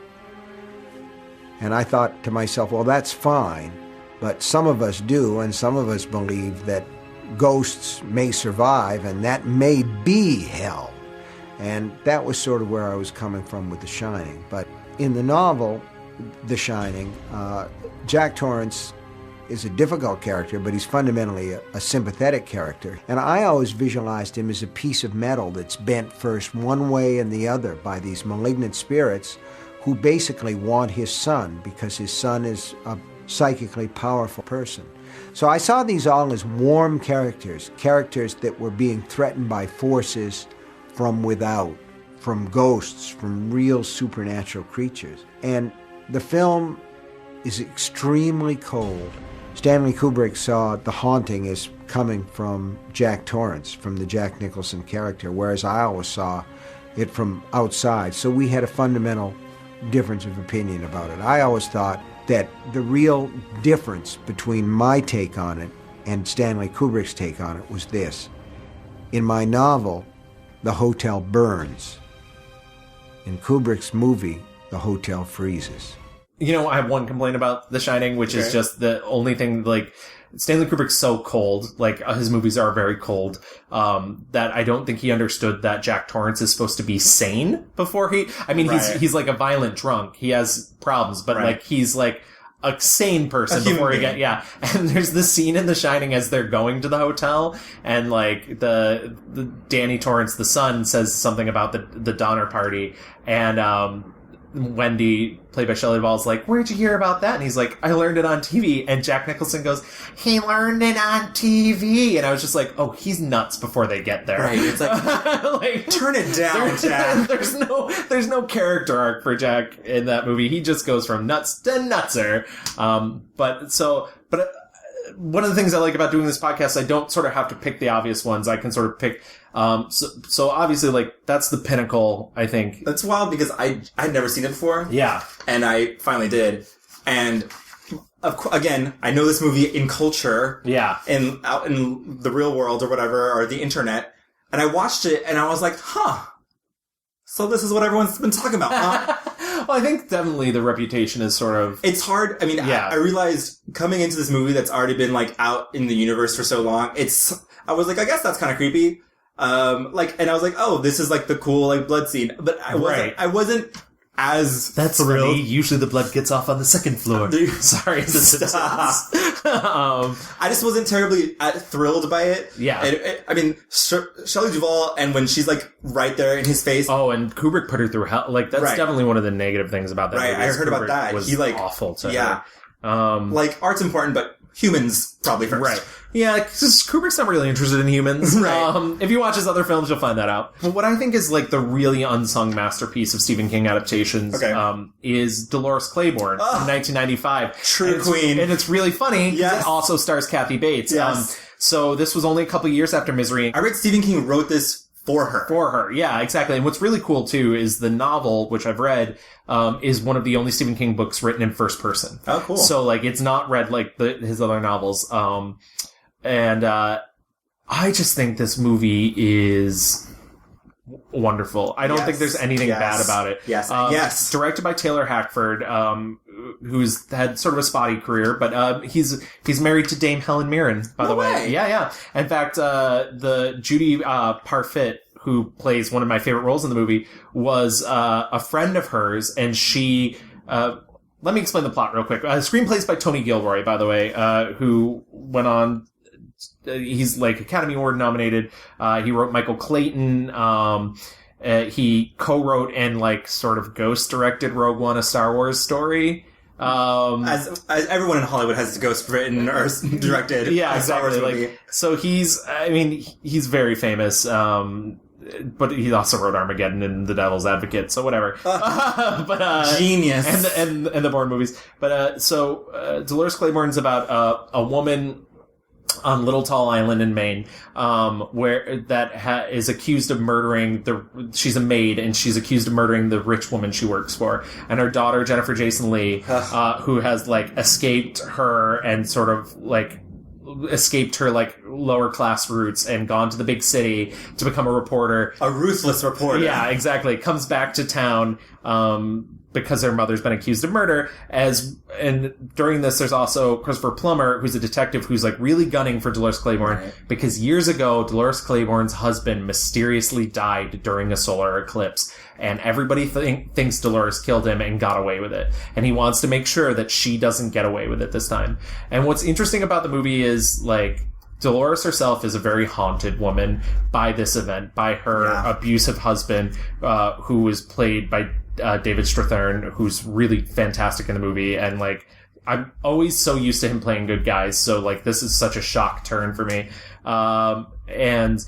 And I thought to myself, well, that's fine. But some of us do, and some of us believe that ghosts may survive, and that may be hell. And that was sort of where I was coming from with The Shining. But in the novel, The Shining, Jack Torrance is a difficult character, but he's fundamentally a sympathetic character. And I always visualized him as a piece of metal that's bent first one way and the other by these malignant spirits who basically want his son because his son is a psychically powerful person. So I saw these all as warm characters that were being threatened by forces from without, from ghosts, from real supernatural creatures. And the film is extremely cold. Stanley Kubrick saw The Haunting as coming from Jack Torrance, from the Jack Nicholson character, whereas I always saw it from outside. So we had a fundamental difference of opinion about it. I always thought that the real difference between my take on it and Stanley Kubrick's take on it was this. In my novel, the hotel burns. In Kubrick's movie, the hotel freezes. You know, I have one complaint about The Shining, which is just the only thing, like, Stanley Kubrick's so cold, like, his movies are very cold, that I don't think he understood that Jack Torrance is supposed to be sane before he's like a violent drunk. He has problems, but, like, he's, like, a sane person before he and there's this scene in The Shining as they're going to the hotel, and, like, the Danny Torrance, the son, says something about the Donner Party, and, Wendy, played by Shelley Duvall, is like, where'd you hear about that? And he's like, I learned it on TV. And Jack Nicholson goes, he learned it on TV. And I was just like, oh, he's nuts before they get there. Right. It's like, turn it down, Jack. There's no character arc for Jack in that movie. He just goes from nuts to nutser. But one of the things I like about doing this podcast, I don't sort of have to pick the obvious ones. I can sort of pick, so obviously, like, that's the pinnacle, I think. That's wild because I'd never seen it before. Yeah. And I finally did. And again, I know this movie in culture. Yeah. Out in the real world or whatever, or the internet. And I watched it and I was like, so this is what everyone's been talking about, huh? Well, I think definitely the reputation is sort of... It's hard. I mean, I realized coming into this movie that's already been, like, out in the universe for so long, I was like, I guess that's kind of creepy. And I was like, oh, this is, like, the cool, like, blood scene. But I wasn't as That's thrilled. Funny. Usually the blood gets off on the second floor. Sorry, it's a I just wasn't terribly thrilled by it. Yeah. I mean, Shelley Duvall, and when she's, like, right there in his face. Oh, and Kubrick put her through hell. Like, that's definitely one of the negative things about that movie. I heard about that. He, like, awful to her. Like, art's important, but humans probably first. Right. Yeah, because Kubrick's not really interested in humans. Right. If you watch his other films, you'll find that out. But what I think is, like, the really unsung masterpiece of Stephen King adaptations is Dolores Claiborne in 1995. True queen. And it's really funny because it also stars Kathy Bates. Yes. So this was only a couple years after Misery. I read Stephen King wrote this for her. Yeah, exactly. And what's really cool, too, is the novel, which I've read, is one of the only Stephen King books written in first person. Oh, cool. So, like, it's not read like his other novels. I just think this movie is wonder's I don't think there's anything bad about it. Yes. Directed by Taylor Hackford, who's had sort of a spotty career, but he's married to Dame Helen Mirren, by the way. Yeah. In fact, the Judy Parfitt, who plays one of my favorite roles in the movie, was a friend of hers, and she... let me explain the plot real quick. Screenplays by Tony Gilroy, by the way, who went on... he's, like, Academy Award nominated. He wrote Michael Clayton. He co-wrote and, like, sort of ghost-directed Rogue One, a Star Wars story. As everyone in Hollywood has ghost written or directed. Yeah, exactly. Like, so he's very famous. But he also wrote Armageddon and The Devil's Advocate, so whatever. Genius. And the Bourne movies. But, Dolores Claiborne's about, a woman on Little Tall Island in Maine, is accused of murdering she's a maid, and she's accused of murdering the rich woman she works for. And her daughter, Jennifer Jason Leigh, who has, like, escaped her and sort of, like, escaped her, like, lower class roots and gone to the big city to become a reporter. A ruthless reporter. Yeah, exactly. Comes back to town, because their mother's been accused of murder. And during this, there's also Christopher Plummer, who's a detective who's like really gunning for Dolores Claiborne because years ago, Dolores Claiborne's husband mysteriously died during a solar eclipse. And everybody thinks Dolores killed him and got away with it. And he wants to make sure that she doesn't get away with it this time. And what's interesting about the movie is, like, Dolores herself is a very haunted woman by this event, by her abusive husband, who was played by David Strathairn, who's really fantastic in the movie. And, like, I'm always so used to him playing good guys. So, like, this is such a shock turn for me. And...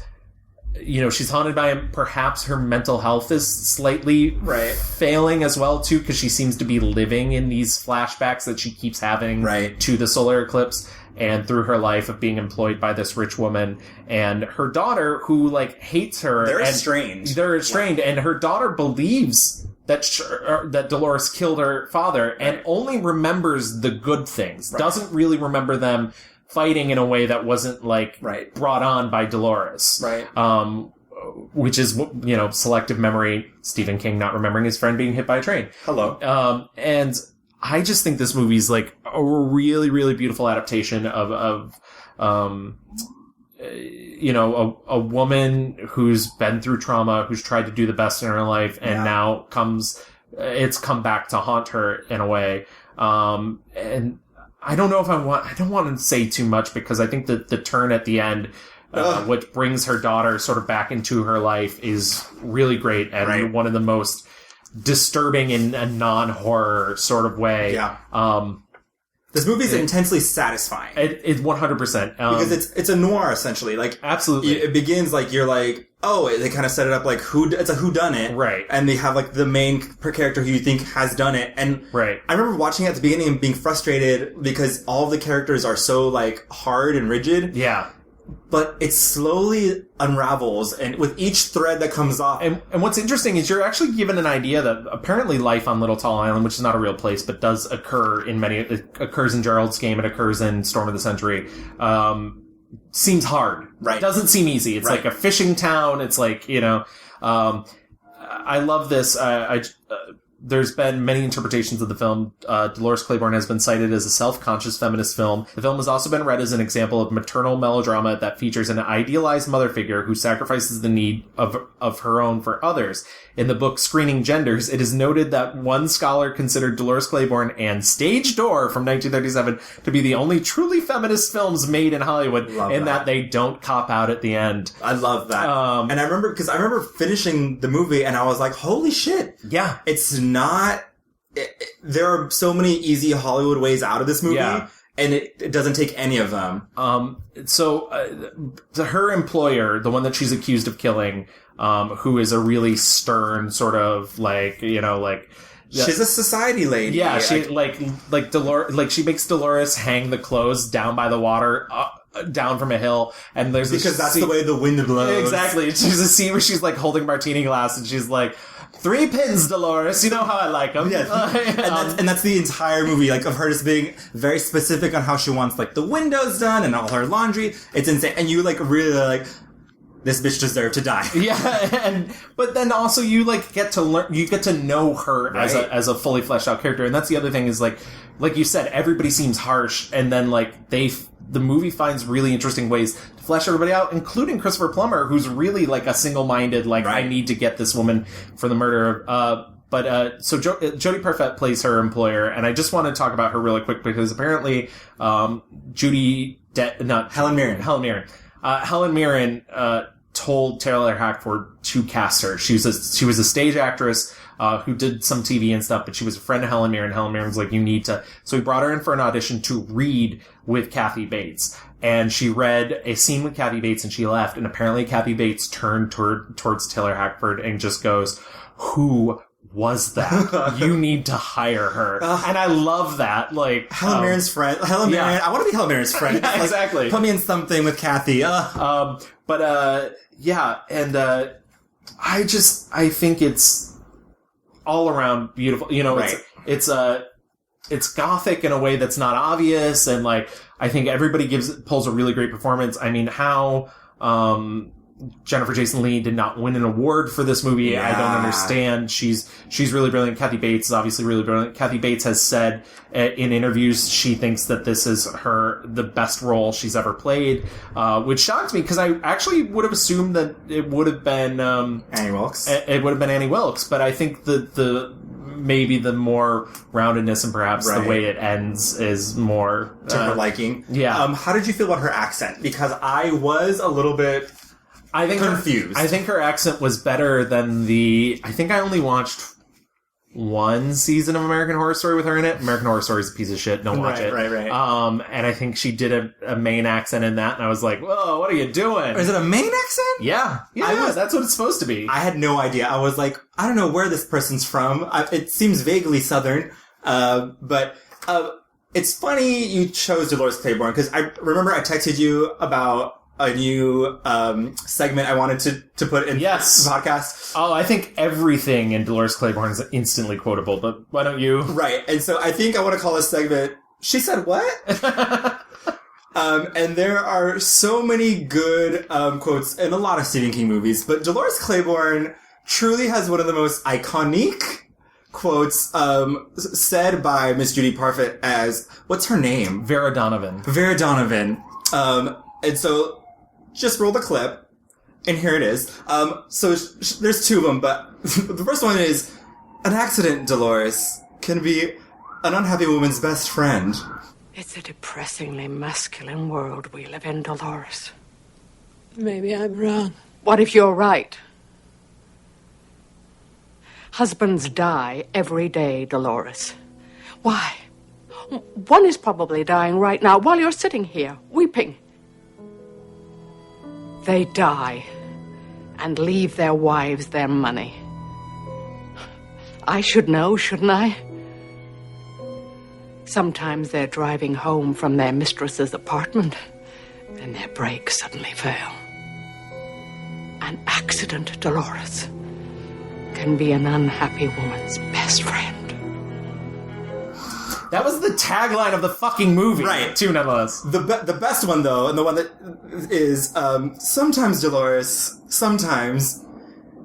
you know, she's haunted by him. Perhaps her mental health is slightly failing as well, too, because she seems to be living in these flashbacks that she keeps having to the solar eclipse and through her life of being employed by this rich woman. And her daughter, who, like, hates her. They're estranged. They're estranged. And her daughter believes that Dolores killed her father and only remembers the good things. Doesn't really remember them fighting in a way that wasn't, like, brought on by Dolores. Which is, you know, selective memory. Stephen King not remembering his friend being hit by a train. Hello. And I just think this movie's, like, a really, really beautiful adaptation of you know, a woman who's been through trauma, who's tried to do the best in her life, and now it's come back to haunt her in a way. And I don't know if I don't want to say too much because I think that the turn at the end, which brings her daughter sort of back into her life, is really great and one of the most disturbing in a non-horror sort of way. This movie is intensely satisfying. It's 100%. Because it's a noir, essentially. Like, absolutely. It begins like, you're like, oh, they kind of set it up like, it's a whodunit. Right. And they have like the main character who you think has done it. And I remember watching it at the beginning and being frustrated because all of the characters are so like hard and rigid. Yeah. But it slowly unravels, and with each thread that comes off... And what's interesting is you're actually given an idea that apparently life on Little Tall Island, which is not a real place, but does occur in it occurs in Gerald's Game, it occurs in Storm of the Century, seems hard. It doesn't seem easy. It's like a fishing town. It's like, you know... I love this. There's been many interpretations of the film. Dolores Claiborne has been cited as a self-conscious feminist film. The film has also been read as an example of maternal melodrama that features an idealized mother figure who sacrifices the need of her own for others. In the book Screening Genders, it is noted that one scholar considered Dolores Claiborne and Stage Door from 1937 to be the only truly feminist films made in Hollywood, that they don't cop out at the end. I love that. And I remember finishing the movie and I was like, holy shit. Yeah. It's not... there are so many easy Hollywood ways out of this movie. Yeah. And it doesn't take any of them. So her employer, the one that she's accused of killing, who is a really stern sort of like, you know, like... She's a society lady. Yeah, she like Dolores, like she makes Dolores hang the clothes down by the water, down from a hill, and there's because that's the way the wind blows. Exactly. She's a scene where she's like holding a martini glass, and she's like, 3 pins, Dolores. You know how I like them. Yeah. and that's the entire movie, like, of her just being very specific on how she wants, like, the windows done and all her laundry. It's insane. And you, like, really, like, this bitch deserved to die. Yeah. But then also you, like, get to learn, you get to know her as a fully fleshed out character. And that's the other thing is, like you said, everybody seems harsh. And then, like, the movie finds really interesting ways to flesh everybody out, including Christopher Plummer, who's really like a single-minded, like, I need to get this woman for the murder. So Jodie Parfait plays her employer, and I just want to talk about her really quick because apparently, Helen Mirren. Helen Mirren, told Taylor Hackford to cast her. She was a stage actress, who did some TV and stuff, but she was a friend of Helen Mirren. Helen Mirren was like, you need to... So he brought her in for an audition to read with Kathy Bates. And she read a scene with Kathy Bates and she left. And apparently Kathy Bates turned towards Taylor Hackford and just goes, who was that? You need to hire her. And I love that. Like, Helen Mirren's friend. Helen Mirren. I want to be Helen Mirren's friend. Yeah, exactly. Put me in something with Kathy. Yeah. And, I think it's all around beautiful. You know, it's gothic in a way that's not obvious. And, like, I think everybody pulls a really great performance. I mean, how Jennifer Jason Leigh did not win an award for this movie. Yeah. I don't understand. She's really brilliant. Kathy Bates is obviously really brilliant. Kathy Bates has said in interviews she thinks that this is the best role she's ever played, which shocked me because I actually would have assumed that it would have been Annie Wilkes. It would have been Annie Wilkes, but I think maybe the more roundedness and perhaps the way it ends is more to her liking. Yeah. How did you feel about her accent? Because I was a little bit confused. I think her accent was better than I think I only watched one season of American Horror Story with her in it. American Horror Story is a piece of shit. Don't watch it. Right. And I think she did a main accent in that, and I was like, whoa, what are you doing? Is it a main accent? Yeah, that's what it's supposed to be. I had no idea. I was like, I don't know where this person's from. It seems vaguely Southern, but it's funny you chose Dolores Claiborne, because I remember I texted you about a new segment I wanted to put in Yes. the podcast. Oh, I think everything in Dolores Claiborne is instantly quotable, but why don't you? Right, and so I think I want to call this segment, She Said What? And there are so many good quotes in a lot of Stephen King movies, but Dolores Claiborne truly has one of the most iconic quotes said by Miss Judy Parfitt as, what's her name? Vera Donovan. Vera Donovan. And so just roll the clip, and here it is. So there's two of them, but the first one is, an accident, Dolores, can be an unhappy woman's best friend. It's a depressingly masculine world we live in, Dolores. Maybe I'm wrong. What if you're right? Husbands die every day, Dolores. Why? One is probably dying right now while you're sitting here, weeping. They die and leave their wives their money. I should know, shouldn't I? Sometimes they're driving home from their mistress's apartment and their brakes suddenly fail. An accident, Dolores, can be an unhappy woman's best friend. That was the tagline of the fucking movie. Right. Too, nonetheless. The best one, though, and the one that is, sometimes, Dolores, sometimes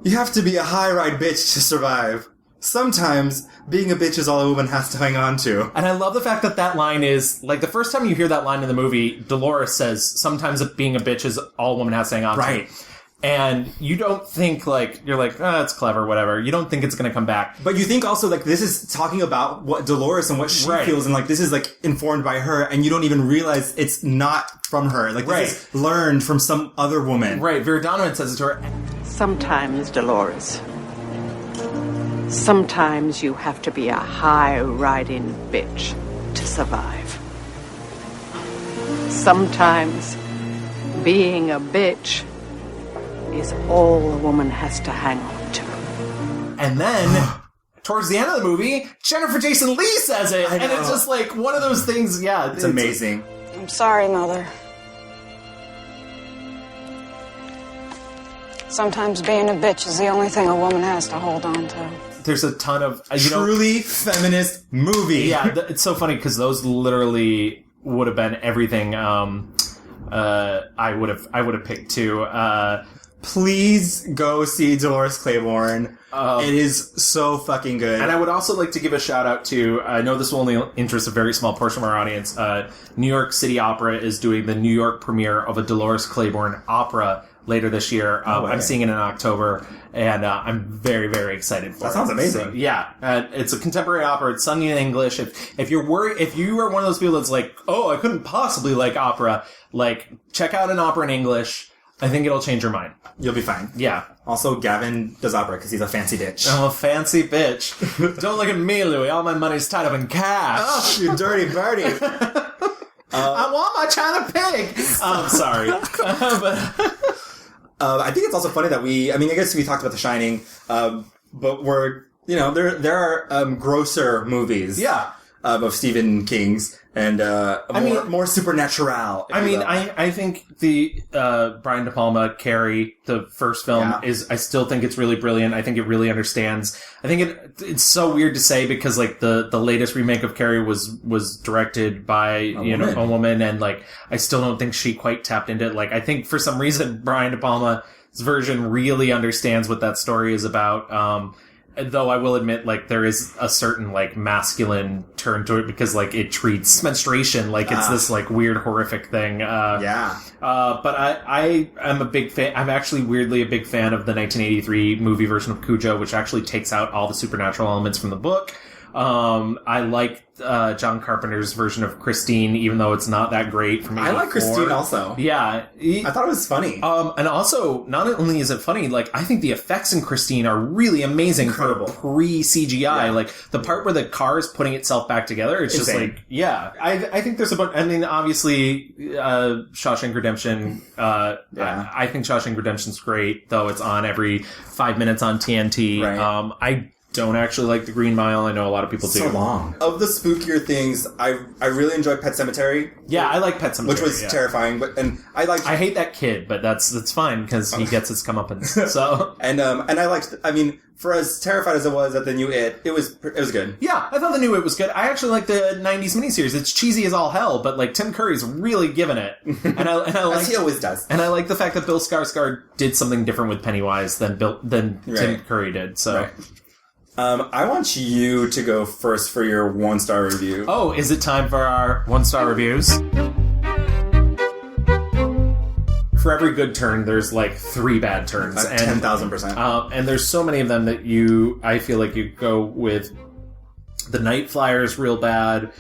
you have to be a high-ride bitch to survive. Sometimes being a bitch is all a woman has to hang on to. And I love the fact that line is, like, the first time you hear that line in the movie, Dolores says, sometimes being a bitch is all a woman has to hang on to. Right. And you don't think, like, you're like, oh, it's clever, whatever. You don't think it's going to come back. But you think also, like, this is talking about what Dolores and what she feels, and, like, this is, like, informed by her, and you don't even realize it's not from her. Like, this is learned from some other woman. Right. Vera Donovan says it to her. Sometimes, Dolores. Sometimes you have to be a high-riding bitch to survive. Sometimes being a bitch is all a woman has to hang on to. And then, towards the end of the movie, Jennifer Jason Leigh says it. And it's just like one of those things, yeah. It's amazing. I'm sorry, Mother. Sometimes being a bitch is the only thing a woman has to hold on to. There's a ton of... Truly feminist movie. Yeah, it's so funny because those literally would have been everything I would have picked too. Please go see Dolores Claiborne. It is so fucking good. And I would also like to give a shout out to, I know this will only interest a very small portion of our audience, New York City Opera is doing the New York premiere of a Dolores Claiborne opera later this year. I'm seeing it in October, and I'm very, very excited for it. That sounds amazing. So, yeah, it's a contemporary opera. It's sung in English. If you're worried, if you are one of those people that's like, oh, I couldn't possibly like opera, like, check out an opera in English. I think it'll change your mind. You'll be fine. Yeah. Also, Gavin does opera because he's a fancy bitch. Oh, fancy bitch. Don't look at me, Louie. All my money's tied up in cash. Oh, you dirty birdie. I want my China pig. I'm sorry. I think it's also funny that I guess we talked about The Shining, but there are grosser movies. Yeah. Of Stephen King's and more supernatural. I think the Brian De Palma Carrie, the first film, I still think it's really brilliant. I think it really understands. I think it's so weird to say because like the latest remake of Carrie was directed by a woman, and like I still don't think she quite tapped into it. Like I think for some reason Brian De Palma version really understands what that story is about. Though I will admit, like, there is a certain, like, masculine turn to it because, like, it treats menstruation like it's this, like, weird, horrific thing. But I am a big fan. I'm actually weirdly a big fan of the 1983 movie version of Cujo, which actually takes out all the supernatural elements from the book. I like John Carpenter's version of Christine, even though it's not that great from 84. I like Christine also. Yeah. I thought it was funny. And also, not only is it funny, like, I think the effects in Christine are really amazing. Incredible. For pre-CGI. Yeah. Like, the part where the car is putting itself back together, it's Insane. just like, yeah. I think there's a bunch, I mean, obviously, Shawshank Redemption, I think Shawshank Redemption's great, though it's on every 5 minutes on TNT. Right. I don't actually like the Green Mile. I know a lot of people do. So long. Of the spookier things, I really enjoyed Pet Sematary. Yeah, I like Pet Sematary, which was terrifying. I hate that kid, but that's fine because he gets his comeuppance. So and I liked. I mean, for as terrified as it was at the new it was good. Yeah, I thought the new it was good. I actually like the '90s miniseries. It's cheesy as all hell, but like Tim Curry's really giving it, and I like as he always does. And I like the fact that Bill Skarsgård did something different with Pennywise than Tim Curry did. So. Right. I want you to go first for your 1-star review. Oh, is it time for our 1-star reviews? For every good turn, there's like 3 bad turns. 10,000%. And there's so many of them that I feel like you go with The Night Flyers real bad,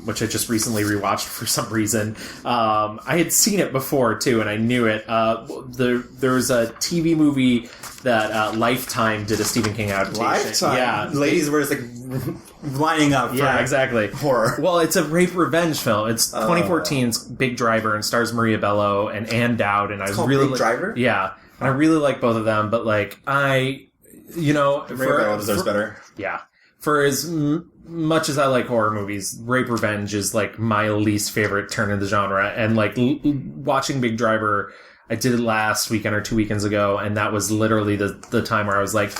which I just recently rewatched for some reason. I had seen it before too, and I knew it. There was a TV movie that Lifetime did a Stephen King adaptation. Lifetime? Yeah. Ladies were just like lining up for exactly. horror. Well, it's a rape revenge film. It's 2014's Big Driver and stars Maria Bello and Ann Dowd. And it's I called really Big Driver? Yeah. And I really like both of them, but like Maria Bello deserves better. Yeah. For as much as I like horror movies, rape revenge is like my least favorite turn in the genre. And like watching Big Driver, I did it last weekend or 2 weekends ago, and that was literally the time where I was like,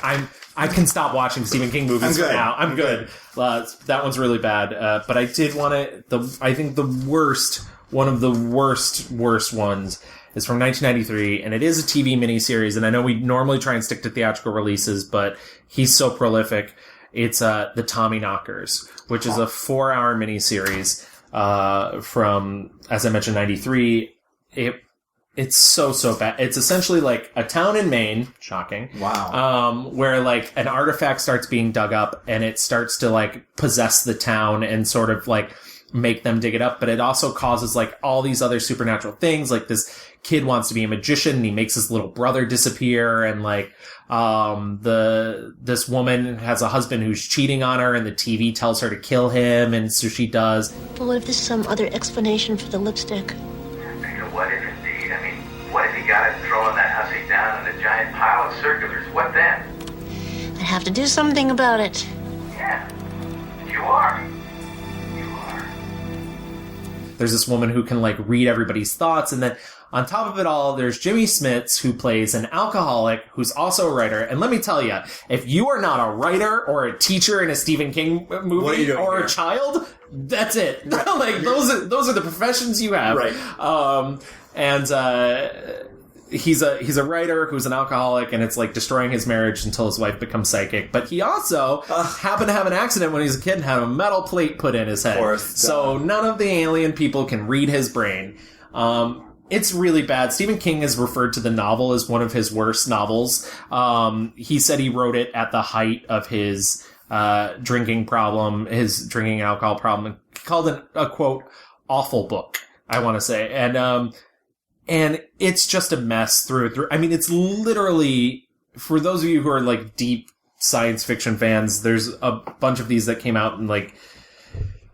I can stop watching Stephen King movies for now. I'm good. That one's really bad. But I did want to. I think one of the worst ones is from 1993, and it is a TV miniseries. And I know we normally try and stick to theatrical releases, but he's so prolific. It's The Tommyknockers, which is a 4-hour miniseries from, as I mentioned, 93. It's so bad. It's essentially like a town in Maine. Shocking. Wow. Where like an artifact starts being dug up and it starts to like possess the town and sort of like make them dig it up. But it also causes like all these other supernatural things. Like this kid wants to be a magician and he makes his little brother disappear. And like, this woman has a husband who's cheating on her and the TV tells her to kill him. And so she does. But what if there's some other explanation for the lipstick? What if indeed? I mean, what if he got it throwing that hussy down in a giant pile of circulars? What then? I have to do something about it. Yeah, you are. There's this woman who can like read everybody's thoughts, and then on top of it all, there's Jimmy Smits, who plays an alcoholic who's also a writer. And let me tell you, if you are not a writer or a teacher in a Stephen King movie or a child, that's it. Like those are the professions you have. Right. He's a writer who's an alcoholic, and it's like destroying his marriage until his wife becomes psychic. But he also happened to have an accident when he was a kid and had a metal plate put in his head. So none of the alien people can read his brain. It's really bad. Stephen King has referred to the novel as one of his worst novels. He said he wrote it at the height of his drinking problem, his drinking and alcohol problem, and called it a quote awful book, I want to say. And it's just a mess through and through. I mean, it's literally, for those of you who are like deep science fiction fans, there's a bunch of these that came out in like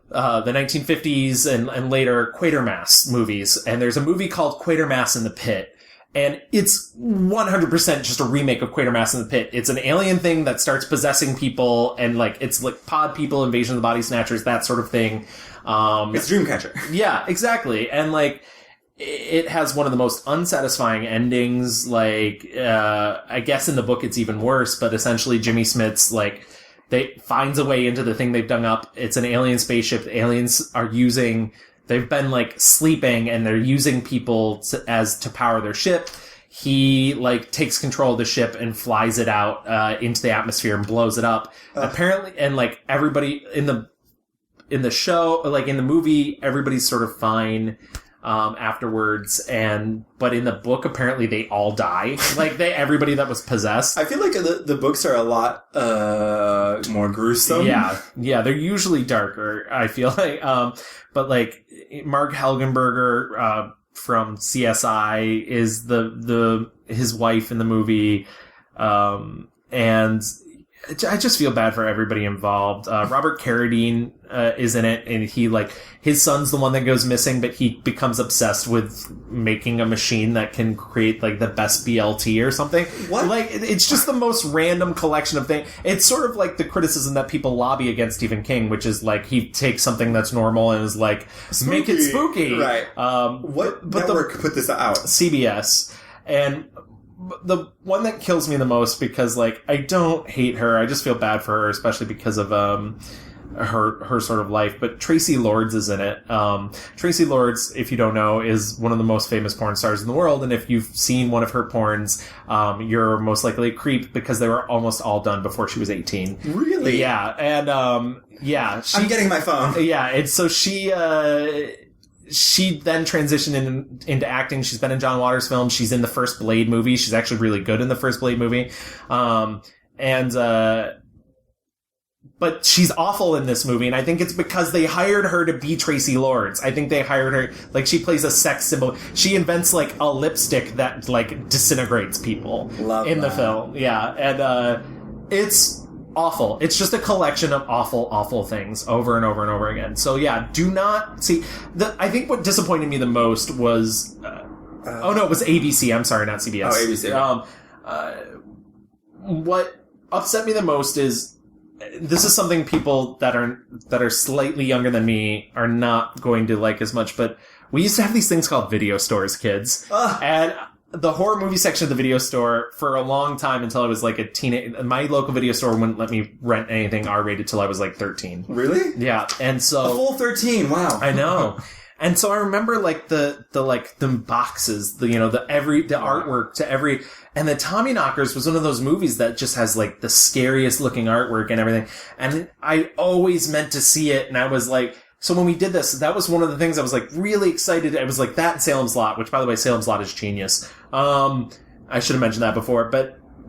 the 1950s and later Quatermass movies. And there's a movie called Quatermass in the Pit. And it's 100% just a remake of Quatermass in the Pit. It's an alien thing that starts possessing people, and like it's like pod people, invasion of the body snatchers, that sort of thing. It's Dreamcatcher. Yeah, exactly. And like, it has one of the most unsatisfying endings. Like, I guess in the book it's even worse, but essentially Jimmy Smits, like, finds a way into the thing they've dug up. It's an alien spaceship. The aliens they've been like sleeping, and they're using people to power their ship. he like takes control of the ship and flies it out into the atmosphere and blows it up. Apparently, and like everybody in the show, like in the movie, everybody's sort of fine afterwards, but in the book, apparently they all die. Like everybody that was possessed. I feel like the books are a lot more gruesome. Yeah, they're usually darker. I feel like, but like Mark Helgenberger from CSI is his wife in the movie, and I just feel bad for everybody involved. Robert Carradine is in it, and he like his son's the one that goes missing, but he becomes obsessed with making a machine that can create like the best BLT or something. What? Like it's just the most random collection of things. It's sort of like the criticism that people lobby against Stephen King, which is like he takes something that's normal and is like make it spooky. Right. What network put this out? CBS. And the one that kills me the most, because like I don't hate her, I just feel bad for her, especially because of her sort of life. But Tracy Lords is in it. Tracy Lords, if you don't know, is one of the most famous porn stars in the world, and if you've seen one of her porns, you're most likely a creep, because they were almost all done before she was 18. Really? Yeah, and I'm getting my phone. Yeah, and so she then transitioned into acting. She's been in John Waters films. She's in the first Blade movie. She's actually really good in the first Blade movie. But she's awful in this movie, and I think it's because they hired her to be Tracy Lords. I think they hired her, like, she plays a sex symbol. She invents, like, a lipstick that, like, disintegrates people in the film. Yeah, and it's awful. It's just a collection of awful, awful things over and over and over again. So yeah, do not see. I think what disappointed me the most was, it was ABC. I'm sorry, not CBS. Oh, ABC. What upset me the most is this is something people that are slightly younger than me are not going to like as much. But we used to have these things called video stores, kids, and the horror movie section of the video store for a long time, until I was like a teenage. My local video store wouldn't let me rent anything R-rated till I was like 13. Really? Yeah, and so a full 13. Wow, I know. And so I remember like the boxes, the artwork to every, and the Tommyknockers was one of those movies that just has like the scariest looking artwork and everything. And I always meant to see it, and I was like. So when we did this, that was one of the things I was like really excited. I was like that and Salem's Lot, which by the way, Salem's Lot is genius. I should have mentioned that before,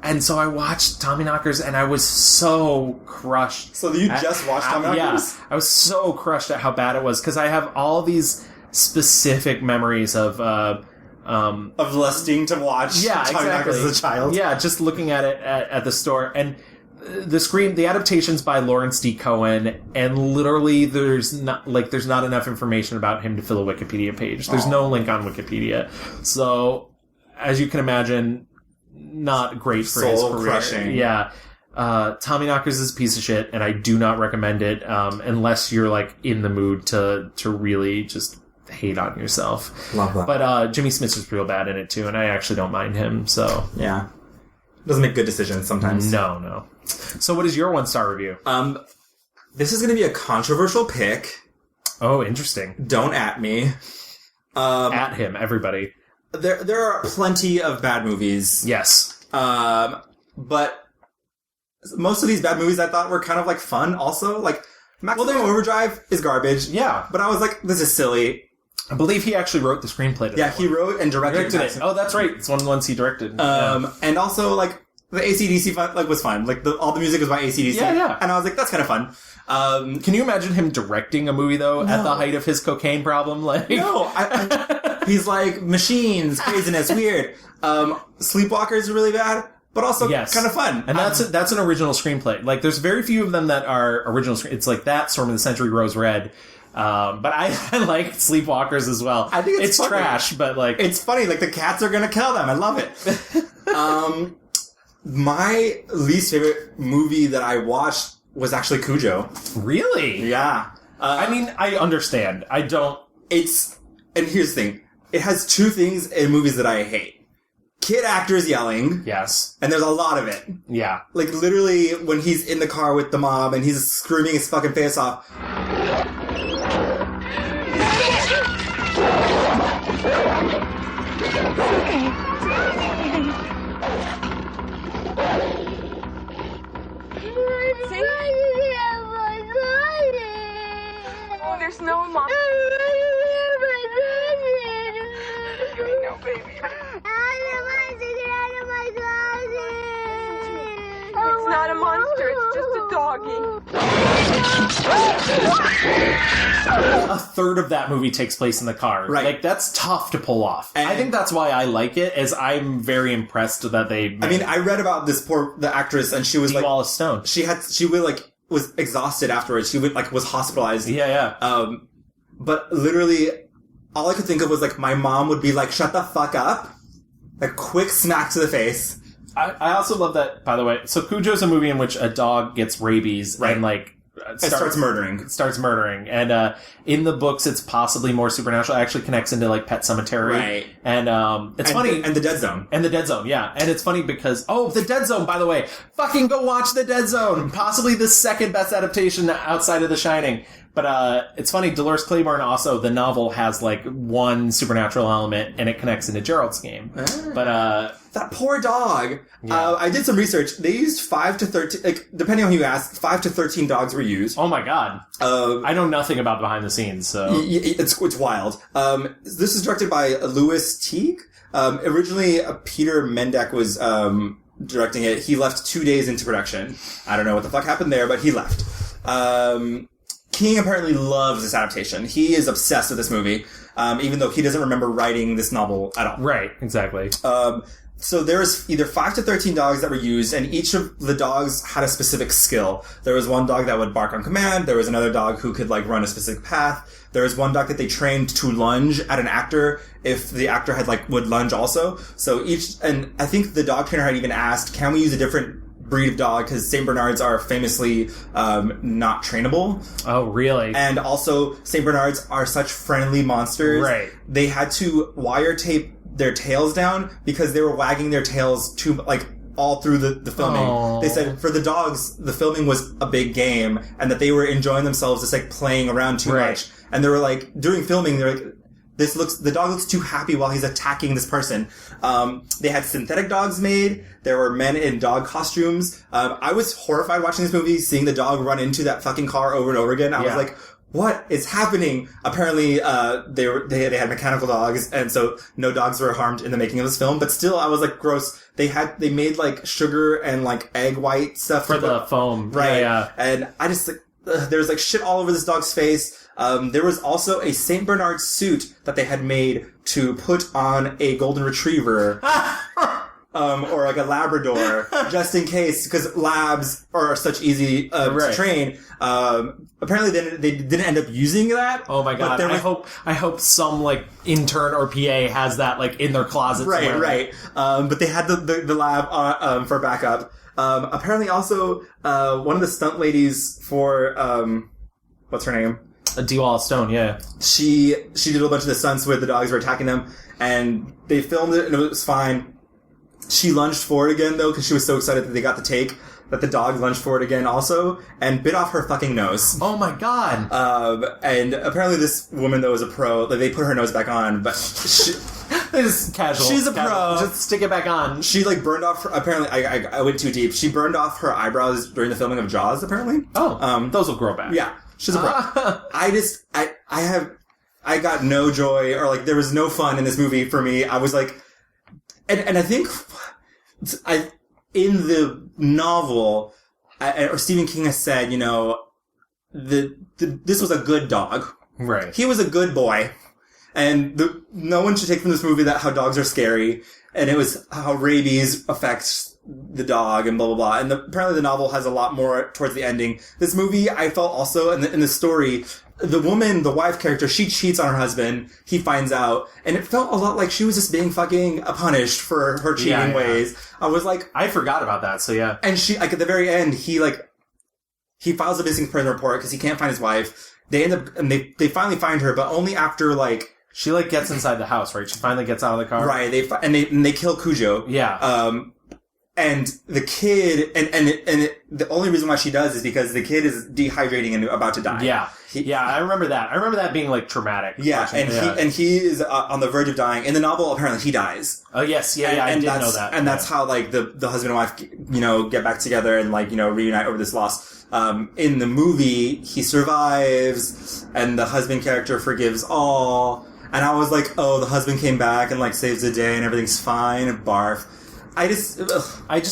and so I watched Tommyknockers and I was so crushed. So you just watched Tommyknockers? Yeah, I was so crushed at how bad it was, because I have all these specific memories of lusting to watch Tommyknockers as a child. Yeah, just looking at it at the store, and the adaptations by Lawrence D. Cohen, and literally there's not enough information about him to fill a Wikipedia page. There's no link on Wikipedia. So, as you can imagine, not great for his career. Crushing. Yeah. Tommyknockers is a piece of shit, and I do not recommend it, unless you're like in the mood to really just hate on yourself. Love that. But, Jimmy Smits is real bad in it too, and I actually don't mind him, so. Yeah. Doesn't make good decisions sometimes. No. So what is your 1-star review? This is going to be a controversial pick. Oh, interesting. Don't at me. At him, everybody. There are plenty of bad movies. Yes. But most of these bad movies I thought were kind of like fun also. Like, Maximum Overdrive is garbage. Yeah. But I was like, this is silly. I believe he actually wrote the screenplay to that he wrote and directed it. Oh, that's right. It's one of the ones he directed. And also, like, the AC/DC was fun. Like, all the music was by AC/DC. Yeah. And I was like, that's kind of fun. Can you imagine him directing a movie, though, at the height of his cocaine problem? Like, no. He's like, machines, craziness, weird. Sleepwalkers is really bad, but also kind of fun. And that's an original screenplay. Like, there's very few of them that are original. It's like that, Storm of the Century, Rose Red. But I like Sleepwalkers as well. I think it's trash, but like it's funny. Like the cats are gonna kill them. I love it. My least favorite movie that I watched was actually Cujo. Really? Yeah. I mean, I understand. I don't. And here's the thing. It has two things in movies that I hate. Kid actors yelling. Yes. And there's a lot of it. Yeah. Like literally when he's in the car with the mom and he's screaming his fucking face off. See? Oh, there's no mom. You ain't no baby. It's not a monster, it's just a doggy. A third of that movie takes place in the car. Right. Like, that's tough to pull off. And I think that's why I like it, is I'm very impressed that they... I mean, I read about the actress, and she was like... Wallace Stone. She was exhausted afterwards. She was hospitalized. Yeah. But literally, all I could think of was like, my mom would be like, shut the fuck up. Like, quick smack to the face. I also love that, by the way. So Cujo's a movie in which a dog gets rabies and like starts murdering. And in the books, it's possibly more supernatural. It actually connects into like Pet Sematary. Right. And it's funny. And the Dead Zone. And the Dead Zone, yeah. And it's funny because, the Dead Zone, by the way. Fucking go watch the Dead Zone. Possibly the second best adaptation outside of The Shining. But it's funny, Dolores Claiborne also, the novel has like one supernatural element and it connects into Gerald's game. But that poor dog. Yeah. I did some research. They used 5 to 13, like, depending on who you ask, 5 to 13 dogs were used. Oh my god. I know nothing about behind the scenes, so. It's wild. This is directed by Louis Teague. Originally, Peter Mendek was directing it. He left 2 days into production. I don't know what the fuck happened there, but he left. King apparently loves this adaptation. He is obsessed with this movie, even though he doesn't remember writing this novel at all. Right, exactly. So there was either 5 to 13 dogs that were used, and each of the dogs had a specific skill. There was one dog that would bark on command. There was another dog who could like run a specific path. There was one dog that they trained to lunge at an actor if the actor had would lunge also. So and I think the dog trainer had even asked, can we use a different breed of dog, because St. Bernards are famously not trainable. Oh, really? And also, St. Bernards are such friendly monsters. Right. They had to wire tape their tails down because they were wagging their tails all through the filming. Aww. They said for the dogs, the filming was a big game, and that they were enjoying themselves just playing around too much. And they were during filming, they're like, the dog looks too happy while he's attacking this person. They had synthetic dogs made. There were men in dog costumes. I was horrified watching this movie, seeing the dog run into that fucking car over and over again. I was like, what is happening? Apparently, they had mechanical dogs, and so no dogs were harmed in the making of this film. But still, I was like, gross. They made sugar and egg white stuff for the foam, right? Yeah. And I just there's shit all over this dog's face. There was also a St. Bernard suit that they had made to put on a golden retriever. Or a Labrador, just in case, because labs are such easy to train. Apparently, they didn't end up using that. Oh my god! I hope some intern or PA has that in their closet. Right. But they had the lab for backup. Apparently, also one of the stunt ladies for what's her name? Dee Wallace Stone. Yeah, she did a bunch of the stunts where the dogs were attacking them, and they filmed it, and it was fine. She lunged forward again, though, because she was so excited that they got the take, that the dog lunged forward again also, and bit off her fucking nose. Oh my god! And apparently this woman, though, is a pro. They put her nose back on, but she... Just casual. She's a pro. Just stick it back on. She, burned off her... Apparently, I went too deep. She burned off her eyebrows during the filming of Jaws, apparently. Oh, those will grow back. Yeah, she's a pro. I got no joy, or, there was no fun in this movie for me. I was like... And I think, in the novel, or Stephen King has said, this was a good dog. Right. He was a good boy. And no one should take from this movie how dogs are scary. And it was how rabies affects the dog and blah, blah, blah. And apparently the novel has a lot more towards the ending. This movie, I felt also, in the story... The woman, the wife character, she cheats on her husband. He finds out. And it felt a lot like she was just being fucking punished for her cheating ways. I was like... I forgot about that, so yeah. And she, at the very end, he files a missing person report because he can't find his wife. They end up... And they finally find her, but only after, She, gets inside the house, right? She finally gets out of the car. Right. They kill Cujo. Yeah. And the kid, the only reason why she does is because the kid is dehydrating and about to die. Yeah. I remember that. I remember that being, like, traumatic. Yeah, he is on the verge of dying. In the novel, apparently, he dies. Oh, yes. Yeah, I did know that. And that's how, like, the husband and wife, get back together and, like, reunite over this loss. In the movie, he survives, and the husband character forgives all. And I was like, oh, the husband came back and, like, saves the day and everything's fine, and barf. I just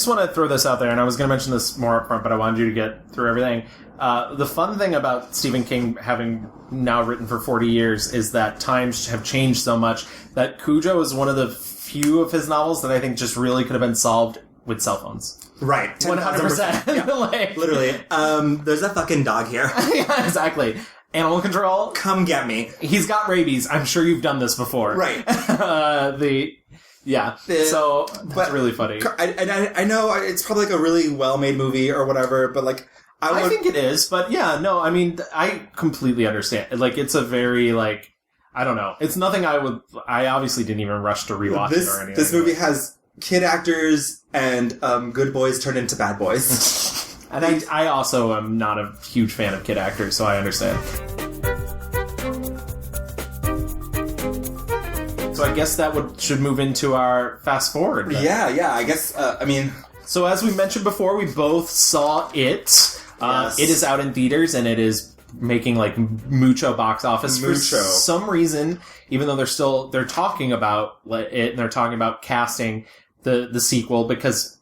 want to throw this out there, and I was going to mention this more up front, but I wanted you to get through everything. The fun thing about Stephen King having now written for 40 years is that times have changed so much that Cujo is one of the few of his novels that I think just really could have been solved with cell phones. Right. 100%. Yeah. Like, literally. There's a fucking dog here. Yeah, exactly. Animal Control. Come get me. He's got rabies. I'm sure you've done this before. Right. So that's really funny. I know it's probably like a really well-made movie or whatever, but like I think it is. But yeah, no, I mean, I completely understand. Like, it's a very like, I don't know. It's nothing I obviously didn't even rush to rewatch it or anything. This movie has kid actors and good boys turned into bad boys. And I also am not a huge fan of kid actors, so I understand. So I guess that should move into our fast forward. Then. Yeah. I guess, So as we mentioned before, we both saw it. Yes. It is out in theaters, and it is making, like, mucho box office. For some reason, even though they're talking about it, and they're talking about casting the sequel, because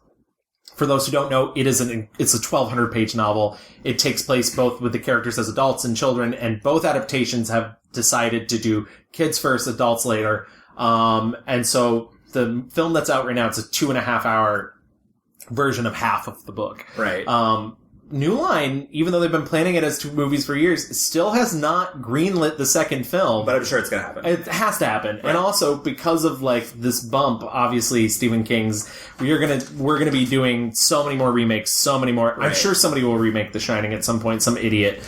for those who don't know, it's a 1,200-page novel. It takes place both with the characters as adults and children, and both adaptations have decided to do kids first, adults later. And so the film that's out right now, it's a 2.5-hour version of half of the book. Right. New Line, even though they've been planning it as 2 movies for years, still has not greenlit the second film. But I'm sure it's going to happen. It has to happen. Right. And also, because of, like, this bump, obviously, Stephen King's, we're gonna be doing so many more remakes, so many more. Right. I'm sure somebody will remake The Shining at some point, some idiot.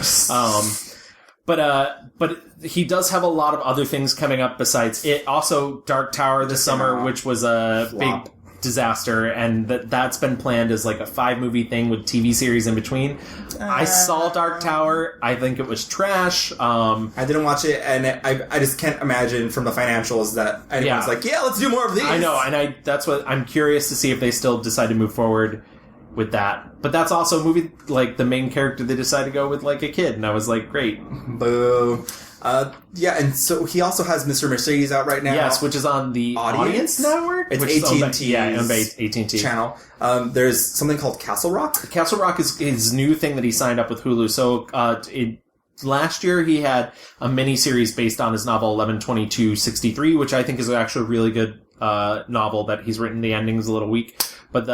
But he does have a lot of other things coming up besides it. Also, Dark Tower this summer, which was a flop. Big disaster, and that's been planned as like a 5-movie thing with TV series in between. I saw Dark Tower. I think it was trash. I didn't watch it, and I just can't imagine from the financials that anyone's like, yeah, let's do more of these. I know, and that's what I'm curious to see if they still decide to move forward with that. But that's also a movie, like, the main character, they decide to go with, like, a kid, and I was like, great. Boo. And so he also has Mr. Mercedes out right now. Yes, which is on the Audience Network? It's AT&T. Owned by AT&T. Channel. There's something called Castle Rock. Castle Rock is his new thing that he signed up with Hulu. So, last year he had a mini-series based on his novel 11/22/63, which I think is actually a really good novel that he's written. The ending's a little weak. But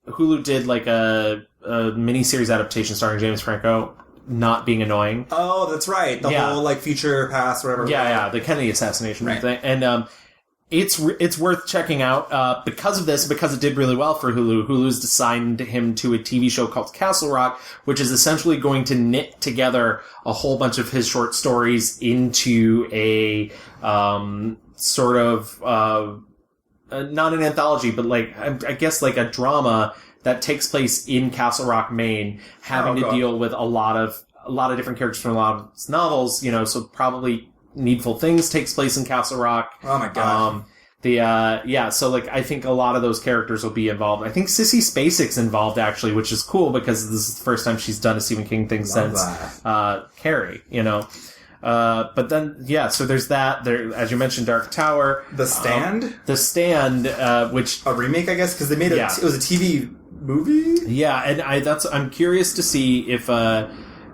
Hulu did like a mini-series adaptation starring James Franco, not being annoying. Oh, that's right. The whole, like, future past, whatever. Yeah, the Kennedy assassination thing. And it's worth checking out because of this, because it did really well for Hulu. Hulu's assigned him to a TV show called Castle Rock, which is essentially going to knit together a whole bunch of his short stories into a sort of not an anthology, but like I guess like a drama that takes place in Castle Rock, Maine, having to deal with a lot of different characters from a lot of novels, so probably Needful Things takes place in Castle Rock. Oh my god. So like I think a lot of those characters will be involved. I think Sissy Spacek's involved actually, which is cool because this is the first time she's done a Stephen King thing since Carrie, but then, so there's that. There, as you mentioned, Dark Tower. The Stand? Which... A remake, I guess, because they made it was a TV movie? Yeah, and I'm curious to see if,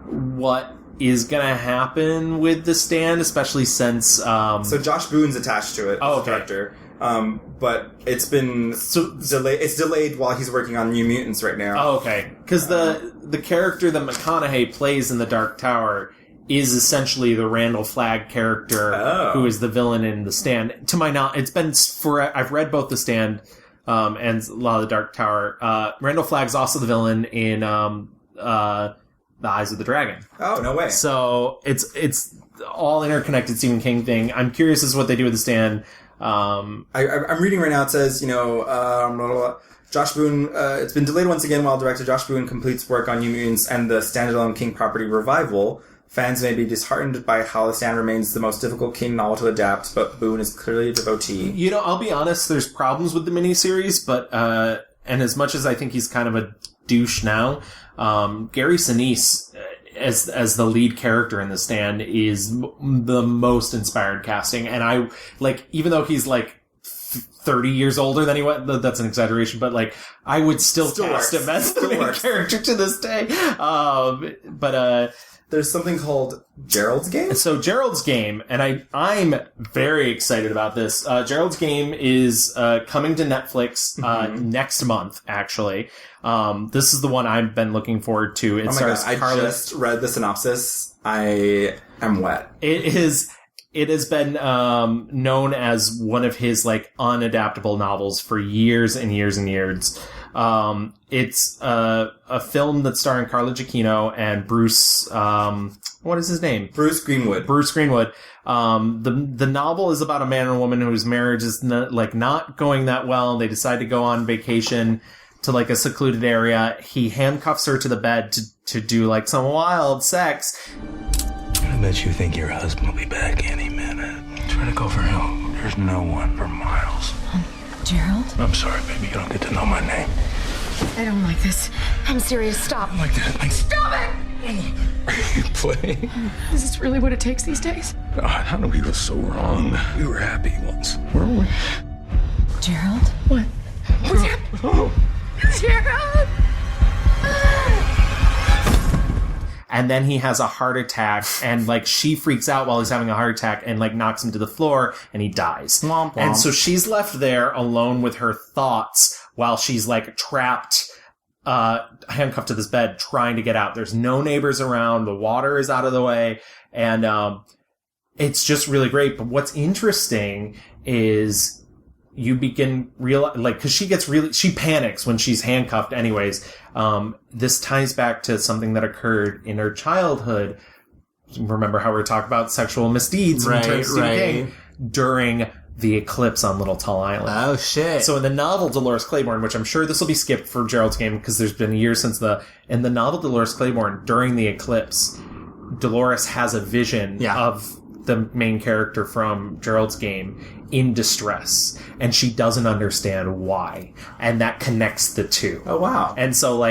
what is gonna happen with The Stand, especially since, So Josh Boone's attached to it, as director. But it's been delayed. It's delayed while he's working on New Mutants right now. Oh, okay. Because the character that McConaughey plays in The Dark Tower is essentially the Randall Flagg character who is the villain in The Stand. To my knowledge, it's been I've read both The Stand and a lot of The Dark Tower. Randall Flagg's also the villain in The Eyes of the Dragon. Oh, no way. So it's all interconnected Stephen King thing. I'm curious as to what they do with The Stand. I'm reading right now. It says, Josh Boone, it's been delayed once again while director Josh Boone completes work on New Mutants and the standalone King property revival. Fans may be disheartened by how The Stand remains the most difficult King novel to adapt, but Boone is clearly a devotee. You know, I'll be honest, there's problems with the miniseries, but, and as much as I think he's kind of a douche now, Gary Sinise, as the lead character in The Stand, is the most inspired casting. And I, like, even though he's, like, 30 years older than he was, that's an exaggeration, but, like, I would still cast him as the main character to this day. There's something called Gerald's Game? So Gerald's Game, and I'm very excited about this. Gerald's Game is coming to Netflix next month, actually. This is the one I've been looking forward to. It stars I just read the synopsis. I am wet. It has been known as one of his like unadaptable novels for years and years and years. It's a film that's starring Carla Giacchino and Bruce. What is his name? Bruce Greenwood. Bruce Greenwood. The novel is about a man and a woman whose marriage is not going that well. They decide to go on vacation to like a secluded area. He handcuffs her to the bed to do like some wild sex. I bet you think your husband will be back any minute. Try to go for him. There's no one for miles. Gerald? I'm sorry, baby. You don't get to know my name. I don't like this. I'm serious. Stop. I like that. Stop it! Are you playing? Is this really what it takes these days? God, how did we go so wrong? We were happy once, weren't we? Gerald? What? What's happening? Oh. Gerald! And then he has a heart attack, and like she freaks out while he's having a heart attack and like knocks him to the floor, and he dies. Womp womp. And so she's left there alone with her thoughts while she's like trapped, handcuffed to this bed, trying to get out. There's no neighbors around. The water is out of the way, and it's just really great. But what's interesting is you begin because she panics when she's handcuffed anyways. This ties back to something that occurred in her childhood. Remember how we were talking about sexual misdeeds in terms of Stephen King during the eclipse on Little Tall Island. Oh, shit. So in the novel Dolores Claiborne, which I'm sure this will be skipped for Gerald's Game because there's been years since in the novel Dolores Claiborne, during the eclipse, Dolores has a vision of the main character from Gerald's Game in distress, and she doesn't understand why, and that connects the two. Oh, wow. And so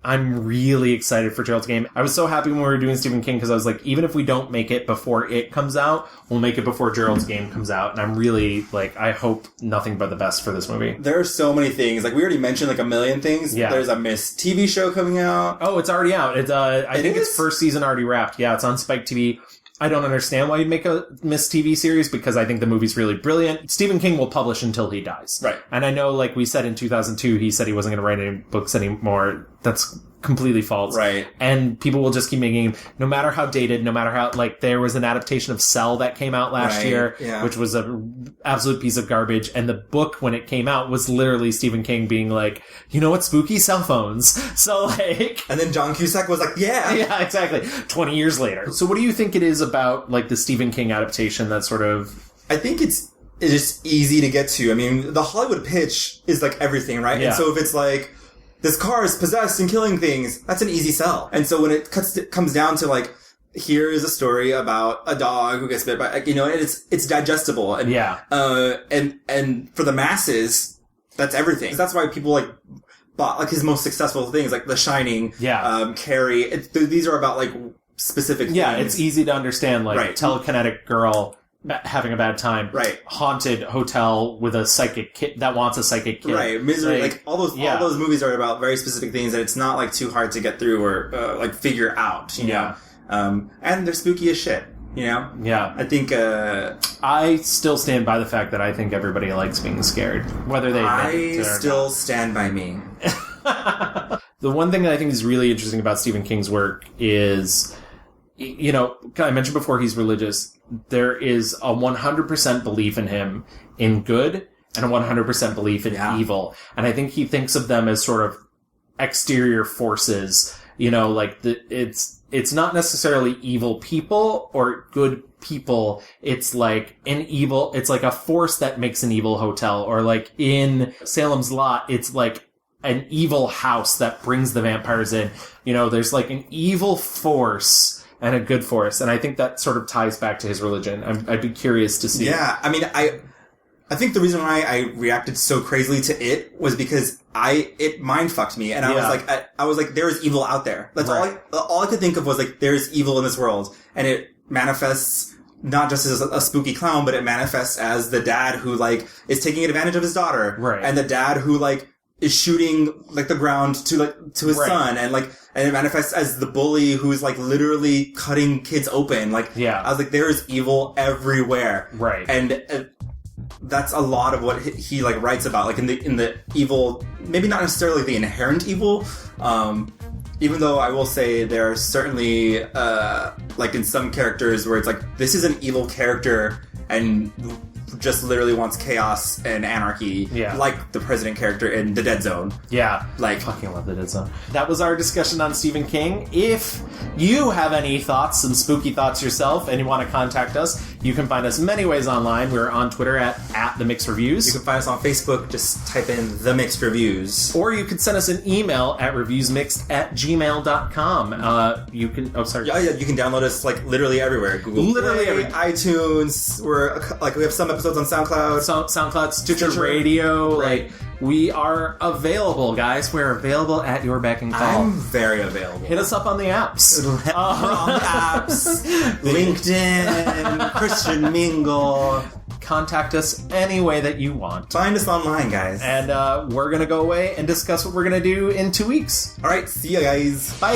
I'm really excited for Gerald's Game. I was so happy when we were doing Stephen King because I was like, even if we don't make it before it comes out, we'll make it before Gerald's Game comes out. And I'm really I hope nothing but the best for this movie. There are so many things. Like we already mentioned like a million things. Yeah. There's a Miss TV show coming out. Oh, it's already out. I think its first season already wrapped. Yeah, it's on Spike TV. I don't understand why you'd make a Miss TV series because I think the movie's really brilliant. Stephen King will publish until he dies. Right. And I know, like we said in 2002, he said he wasn't going to write any books anymore. That's completely false. Right. And people will just keep making him, no matter how dated, no matter how, there was an adaptation of Cell that came out last year, which was an absolute piece of garbage. And the book, when it came out, was literally Stephen King being like, you know what, spooky cell phones. So, And then John Cusack was like, yeah. Yeah, exactly. 20 years later. So what do you think it is about, the Stephen King adaptation that sort of... I think it's just easy to get to. I mean, the Hollywood pitch is everything, right? Yeah. And so if it's this car is possessed and killing things, that's an easy sell. And so when it comes down to here is a story about a dog who gets bit by, it's digestible. And, and for the masses, that's everything. That's why people bought his most successful things, like The Shining, Carrie. These are about specific things. Yeah, it's easy to understand, Right. telekinetic girl having a bad time. Right. Haunted hotel with a psychic kid that wants a psychic kid. Right. Misery. All those movies are about very specific things that it's not too hard to get through or figure out, you know? And they're spooky as shit, you know? Yeah. I think, I still stand by the fact that I think everybody likes being scared. Whether they admit it or still stand by me. The one thing that I think is really interesting about Stephen King's work is, I mentioned before he's religious. There is a 100% belief in him in good and a 100% belief in evil. And I think he thinks of them as sort of exterior forces you know, like it's not necessarily evil people or good people. It's like it's like a force that makes an evil hotel, or like in Salem's Lot, it's like an evil house that brings the vampires in. You know, there's like an evil force and a good force. And I think that sort of ties back to his religion. I'd be curious to see. Yeah. I mean, I think the reason why I reacted so crazily to it was because it mind fucked me, and I was like, there is evil out there. That's all I could think of was like, there's evil in this world, and it manifests not just as a spooky clown, but it manifests as the dad who like is taking advantage of his daughter, right? And the dad who like is shooting like the ground to his son, and it manifests as the bully who's like literally cutting kids open. Like, I was like, there is evil everywhere, right? And that's a lot of what he like writes about, like in the evil, maybe not necessarily the inherent evil, even though I will say there are certainly like in some characters where it's like, this is an evil character and just literally wants chaos and anarchy, like the president character in The Dead Zone. Yeah, like I fucking love The Dead Zone. That was our discussion on Stephen King. If you have any thoughts, some spooky thoughts yourself, and you want to contact us, you can find us many ways online. We're on Twitter at The Mixed Reviews. You can find us on Facebook, just type in The Mixed Reviews. Or you can send us an email at reviewsmixed@gmail.com. You can, Yeah, you can download us like literally everywhere. Google Play, iTunes. We're like, we have some episodes on SoundCloud. SoundCloud, Stitcher Radio. Right. Like, we are available, guys. We're available at your beck and call. I'm very available. Hit us up on the apps. We're on the apps. LinkedIn, Christian Mingle. Contact us any way that you want. Find us online, guys. And we're going to go away and discuss what we're going to do in 2 weeks. All right, see you guys. Bye. I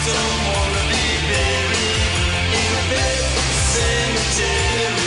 don't wanna be buried in a pet cemetery.